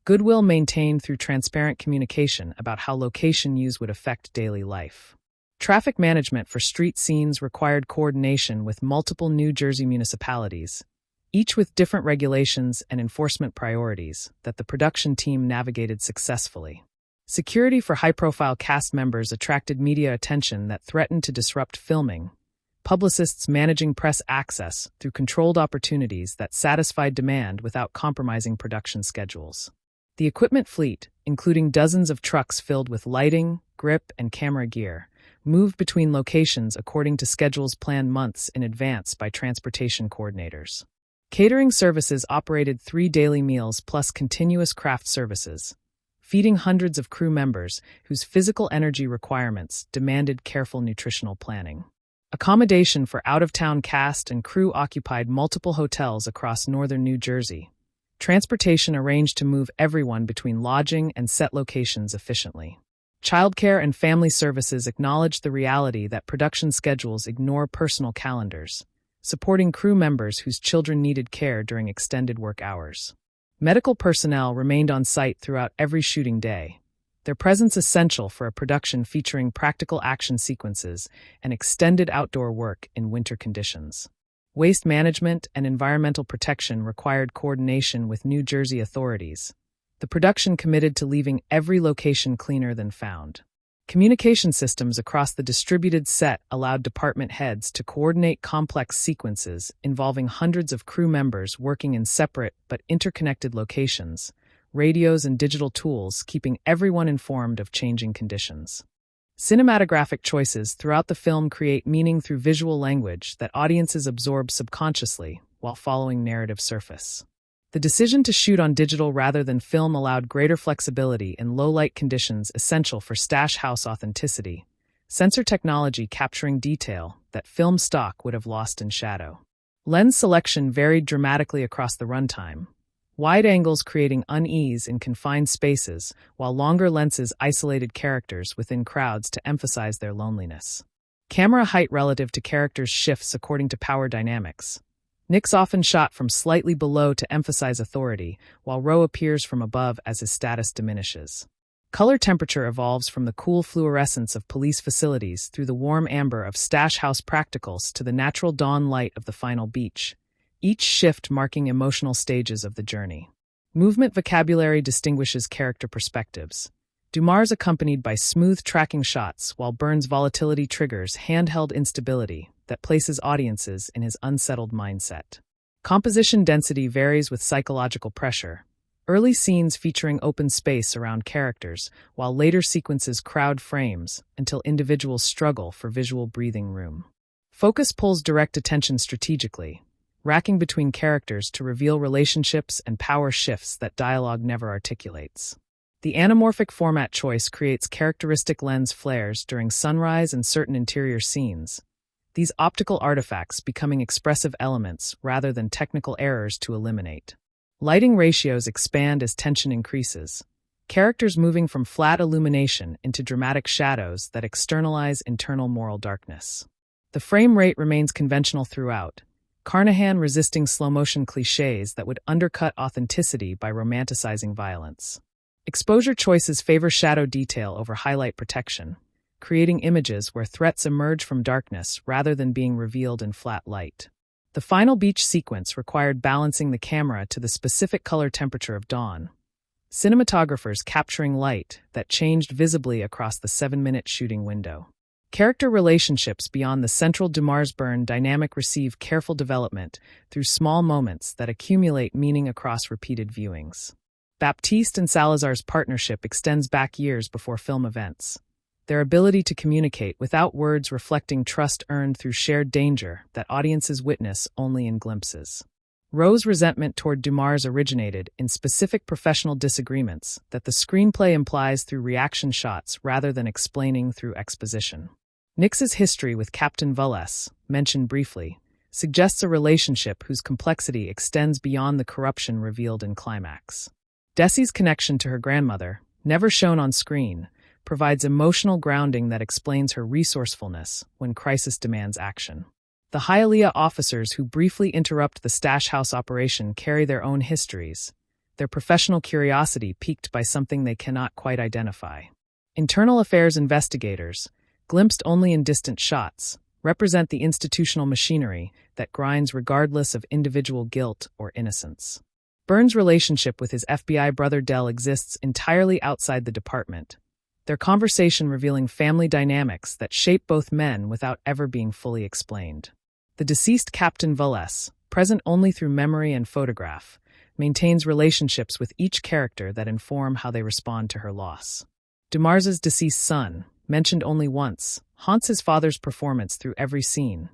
Goodwill maintained through transparent communication about how location use would affect daily life. Traffic management for street scenes required coordination with multiple New Jersey municipalities, each with different regulations and enforcement priorities that the production team navigated successfully. Security for high-profile cast members attracted media attention that threatened to disrupt filming. Publicists managing press access through controlled opportunities that satisfied demand without compromising production schedules. The equipment fleet, including dozens of trucks filled with lighting, grip, and camera gear, moved between locations according to schedules planned months in advance by transportation coordinators. Catering services operated 3 daily meals plus continuous craft services, feeding hundreds of crew members whose physical energy requirements demanded careful nutritional planning. Accommodation for out-of-town cast and crew occupied multiple hotels across northern New Jersey. Transportation arranged to move everyone between lodging and set locations efficiently. Childcare and family services acknowledged the reality that production schedules ignore personal calendars, supporting crew members whose children needed care during extended work hours. Medical personnel remained on site throughout every shooting day, their presence essential for a production featuring practical action sequences and extended outdoor work in winter conditions. Waste management and environmental protection required coordination with New Jersey authorities. The production committed to leaving every location cleaner than found. Communication systems across the distributed set allowed department heads to coordinate complex sequences involving hundreds of crew members working in separate but interconnected locations, radios and digital tools keeping everyone informed of changing conditions. Cinematographic choices throughout the film create meaning through visual language that audiences absorb subconsciously while following narrative surface. The decision to shoot on digital rather than film allowed greater flexibility in low-light conditions essential for stash house authenticity, sensor technology capturing detail that film stock would have lost in shadow. Lens selection varied dramatically across the runtime, wide angles creating unease in confined spaces, while longer lenses isolated characters within crowds to emphasize their loneliness. Camera height relative to characters shifts according to power dynamics. Nick's often shot from slightly below to emphasize authority, while Roe appears from above as his status diminishes. Color temperature evolves from the cool fluorescence of police facilities through the warm amber of stash house practicals to the natural dawn light of the final beach, each shift marking emotional stages of the journey. Movement vocabulary distinguishes character perspectives. Dumar's accompanied by smooth tracking shots, while Byrne's volatility triggers handheld instability that places audiences in his unsettled mindset. Composition density varies with psychological pressure. Early scenes featuring open space around characters, while later sequences crowd frames until individuals struggle for visual breathing room. Focus pulls direct attention strategically, racking between characters to reveal relationships and power shifts that dialogue never articulates. The anamorphic format choice creates characteristic lens flares during sunrise and certain interior scenes, these optical artifacts becoming expressive elements rather than technical errors to eliminate. Lighting ratios expand as tension increases, characters moving from flat illumination into dramatic shadows that externalize internal moral darkness. The frame rate remains conventional throughout, Carnahan resisting slow-motion cliches that would undercut authenticity by romanticizing violence. Exposure choices favor shadow detail over highlight protection, creating images where threats emerge from darkness rather than being revealed in flat light. The final beach sequence required balancing the camera to the specific color temperature of dawn, cinematographers capturing light that changed visibly across the 7-minute shooting window. Character relationships beyond the central Dumars-Byrne dynamic receive careful development through small moments that accumulate meaning across repeated viewings. Baptiste and Salazar's partnership extends back years before film events, their ability to communicate without words reflecting trust earned through shared danger that audiences witness only in glimpses. Roe's resentment toward Dumars originated in specific professional disagreements that the screenplay implies through reaction shots rather than explaining through exposition. Nix's history with Captain Vulles, mentioned briefly, suggests a relationship whose complexity extends beyond the corruption revealed in climax. Desi's connection to her grandmother, never shown on screen, provides emotional grounding that explains her resourcefulness when crisis demands action. The Hialeah officers who briefly interrupt the stash house operation carry their own histories, their professional curiosity piqued by something they cannot quite identify. Internal affairs investigators, glimpsed only in distant shots, represent the institutional machinery that grinds regardless of individual guilt or innocence. Byrne's relationship with his FBI brother Dell exists entirely outside the department, their conversation revealing family dynamics that shape both men without ever being fully explained. The deceased Captain Valles, present only through memory and photograph, maintains relationships with each character that inform how they respond to her loss. DeMars's deceased son, mentioned only once, haunts his father's performance through every scene,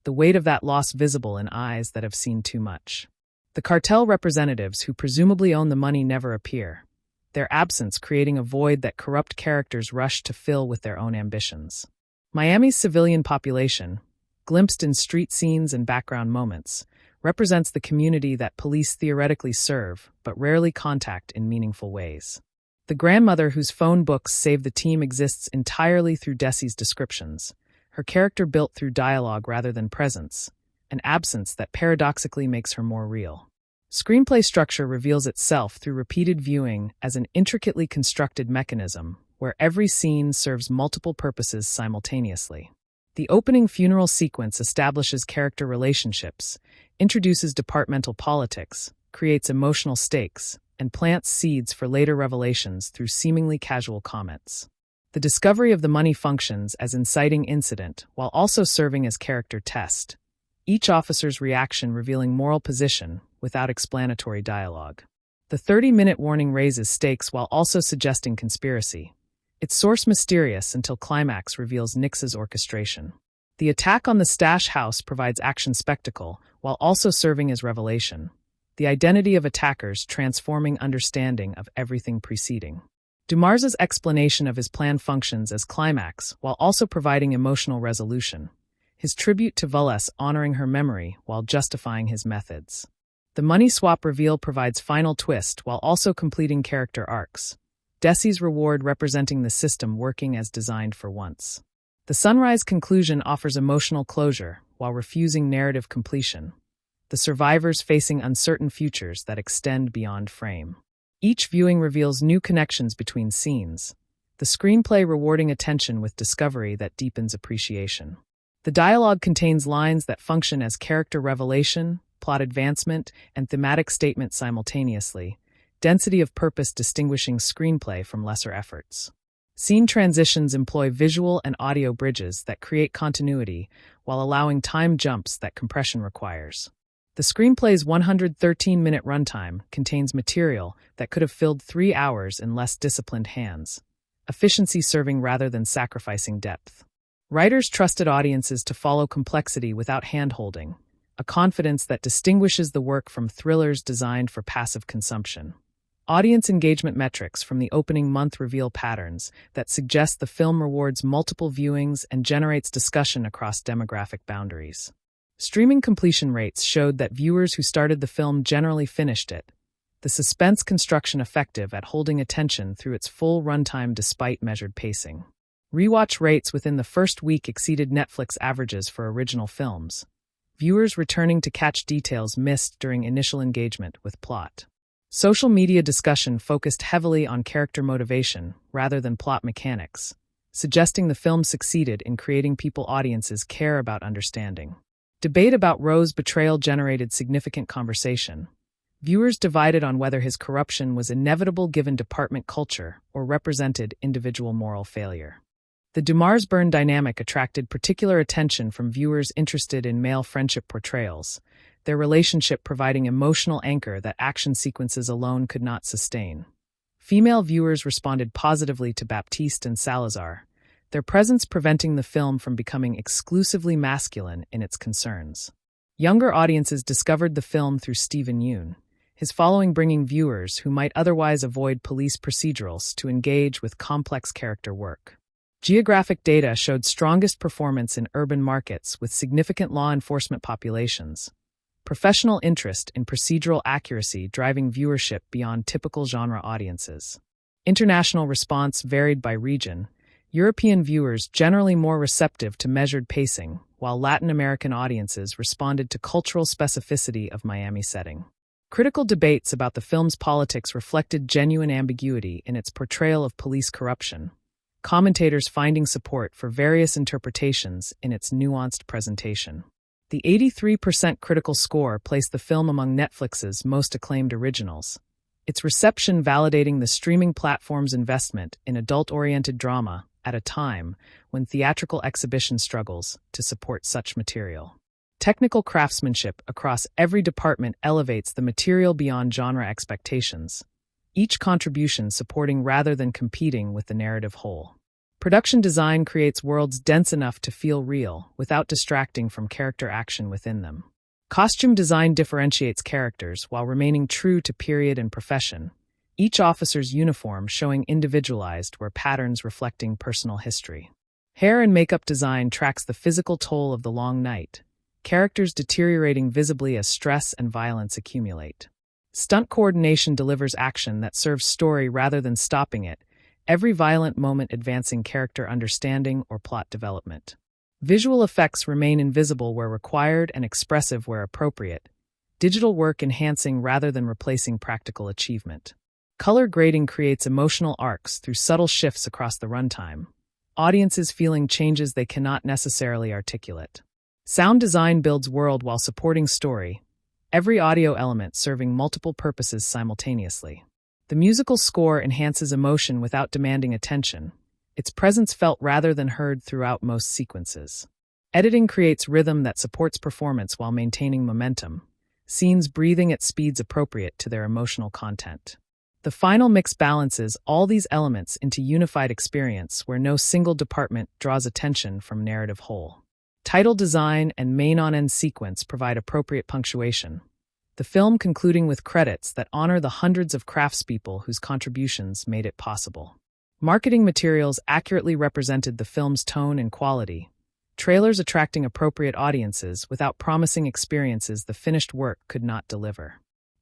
the weight of that loss visible in eyes that have seen too much. The cartel representatives who presumably own the money never appear, their absence creating a void that corrupt characters rush to fill with their own ambitions. Miami's civilian population, glimpsed in street scenes and background moments, represents the community that police theoretically serve but rarely contact in meaningful ways. The grandmother whose phone books save the team exists entirely through Desi's descriptions, her character built through dialogue rather than presence, an absence that paradoxically makes her more real. Screenplay structure reveals itself through repeated viewing as an intricately constructed mechanism where every scene serves multiple purposes simultaneously. The opening funeral sequence establishes character relationships, introduces departmental politics, creates emotional stakes, and plants seeds for later revelations through seemingly casual comments. The discovery of the money functions as inciting incident while also serving as character test, each officer's reaction revealing moral position without explanatory dialogue. The 30-minute warning raises stakes while also suggesting conspiracy, its source mysterious until climax reveals Nix's orchestration. The attack on the stash house provides action spectacle while also serving as revelation, the identity of attackers transforming understanding of everything preceding. DeMars's explanation of his plan functions as climax while also providing emotional resolution, his tribute to Valles honoring her memory while justifying his methods. The money swap reveal provides final twist while also completing character arcs, Desi's reward representing the system working as designed for once. The sunrise conclusion offers emotional closure while refusing narrative completion, the survivors facing uncertain futures that extend beyond frame. Each viewing reveals new connections between scenes, the screenplay rewarding attention with discovery that deepens appreciation. The dialogue contains lines that function as character revelation, plot advancement, and thematic statement simultaneously, density of purpose distinguishing screenplay from lesser efforts. Scene transitions employ visual and audio bridges that create continuity while allowing time jumps that compression requires. The screenplay's 113-minute runtime contains material that could have filled 3 hours in less disciplined hands, efficiency serving rather than sacrificing depth. Writers trusted audiences to follow complexity without hand-holding, a confidence that distinguishes the work from thrillers designed for passive consumption. Audience engagement metrics from the opening month reveal patterns that suggest the film rewards multiple viewings and generates discussion across demographic boundaries. Streaming completion rates showed that viewers who started the film generally finished it, the suspense construction effective at holding attention through its full runtime despite measured pacing. Rewatch rates within the first week exceeded Netflix averages for original films, viewers returning to catch details missed during initial engagement with plot. Social media discussion focused heavily on character motivation rather than plot mechanics, suggesting the film succeeded in creating people audiences care about understanding. Debate about Roe's betrayal generated significant conversation. Viewers divided on whether his corruption was inevitable given department culture or represented individual moral failure. The DeMars-Byrne dynamic attracted particular attention from viewers interested in male friendship portrayals, their relationship providing emotional anchor that action sequences alone could not sustain. Female viewers responded positively to Baptiste and Salazar, their presence preventing the film from becoming exclusively masculine in its concerns. Younger audiences discovered the film through Stephen Yeun, his following bringing viewers who might otherwise avoid police procedurals to engage with complex character work. Geographic data showed strongest performance in urban markets with significant law enforcement populations, professional interest in procedural accuracy driving viewership beyond typical genre audiences. International response varied by region. European viewers generally more receptive to measured pacing, while Latin American audiences responded to cultural specificity of Miami setting. Critical debates about the film's politics reflected genuine ambiguity in its portrayal of police corruption, commentators finding support for various interpretations in its nuanced presentation. The 83% critical score placed the film among Netflix's most acclaimed originals, its reception validating the streaming platform's investment in adult-oriented drama at a time when theatrical exhibition struggles to support such material. Technical craftsmanship across every department elevates the material beyond genre expectations, each contribution supporting rather than competing with the narrative whole. Production design creates worlds dense enough to feel real without distracting from character action within them. Costume design differentiates characters while remaining true to period and profession, each officer's uniform showing individualized where patterns reflecting personal history. Hair and makeup design tracks the physical toll of the long night, characters deteriorating visibly as stress and violence accumulate. Stunt coordination delivers action that serves story rather than stopping it, every violent moment advancing character understanding or plot development. Visual effects remain invisible where required and expressive where appropriate, digital work enhancing rather than replacing practical achievement. Color grading creates emotional arcs through subtle shifts across the runtime, audiences feeling changes they cannot necessarily articulate. Sound design builds world while supporting story, every audio element serving multiple purposes simultaneously. The musical score enhances emotion without demanding attention, its presence felt rather than heard throughout most sequences. Editing creates rhythm that supports performance while maintaining momentum, scenes breathing at speeds appropriate to their emotional content. The final mix balances all these elements into unified experience where no single department draws attention from narrative whole. Title design and main on-end sequence provide appropriate punctuation, the film concluding with credits that honor the hundreds of craftspeople whose contributions made it possible. Marketing materials accurately represented the film's tone and quality, trailers attracting appropriate audiences without promising experiences the finished work could not deliver.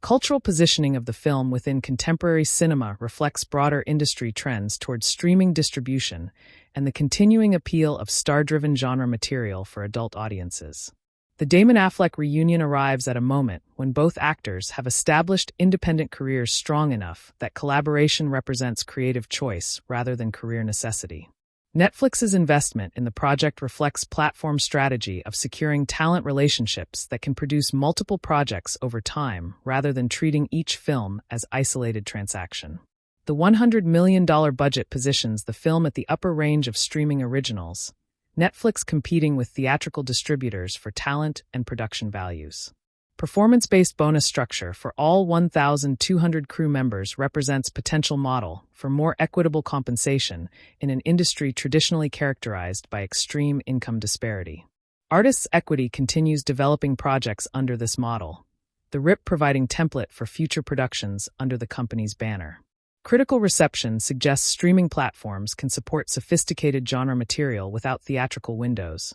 Cultural positioning of the film within contemporary cinema reflects broader industry trends towards streaming distribution and the continuing appeal of star-driven genre material for adult audiences. The Damon-Affleck reunion arrives at a moment when both actors have established independent careers strong enough that collaboration represents creative choice rather than career necessity. Netflix's investment in the project reflects platform strategy of securing talent relationships that can produce multiple projects over time rather than treating each film as isolated transaction. The $100 million budget positions the film at the upper range of streaming originals, Netflix competing with theatrical distributors for talent and production values. Performance-based bonus structure for all 1,200 crew members represents potential model for more equitable compensation in an industry traditionally characterized by extreme income disparity. Artists' Equity continues developing projects under this model, the RIP providing template for future productions under the company's banner. Critical reception suggests streaming platforms can support sophisticated genre material without theatrical windows,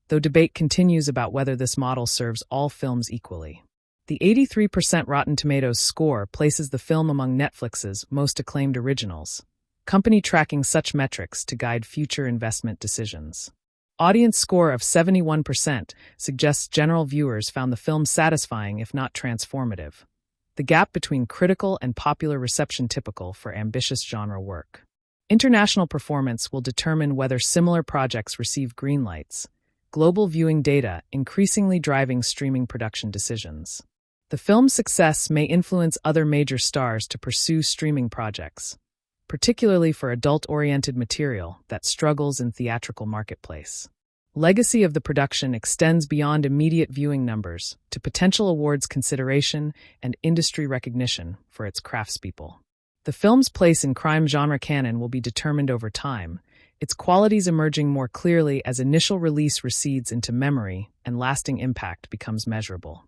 though debate continues about whether this model serves all films equally. The 83% Rotten Tomatoes score places the film among Netflix's most acclaimed originals, company tracking such metrics to guide future investment decisions. Audience score of 71% suggests general viewers found the film satisfying if not transformative, the gap between critical and popular reception typical for ambitious genre work. International performance will determine whether similar projects receive green lights, global viewing data increasingly driving streaming production decisions. The film's success may influence other major stars to pursue streaming projects, particularly for adult-oriented material that struggles in theatrical marketplace. Legacy of the production extends beyond immediate viewing numbers to potential awards consideration and industry recognition for its craftspeople. The film's place in crime genre canon will be determined over time, its qualities emerging more clearly as initial release recedes into memory and lasting impact becomes measurable.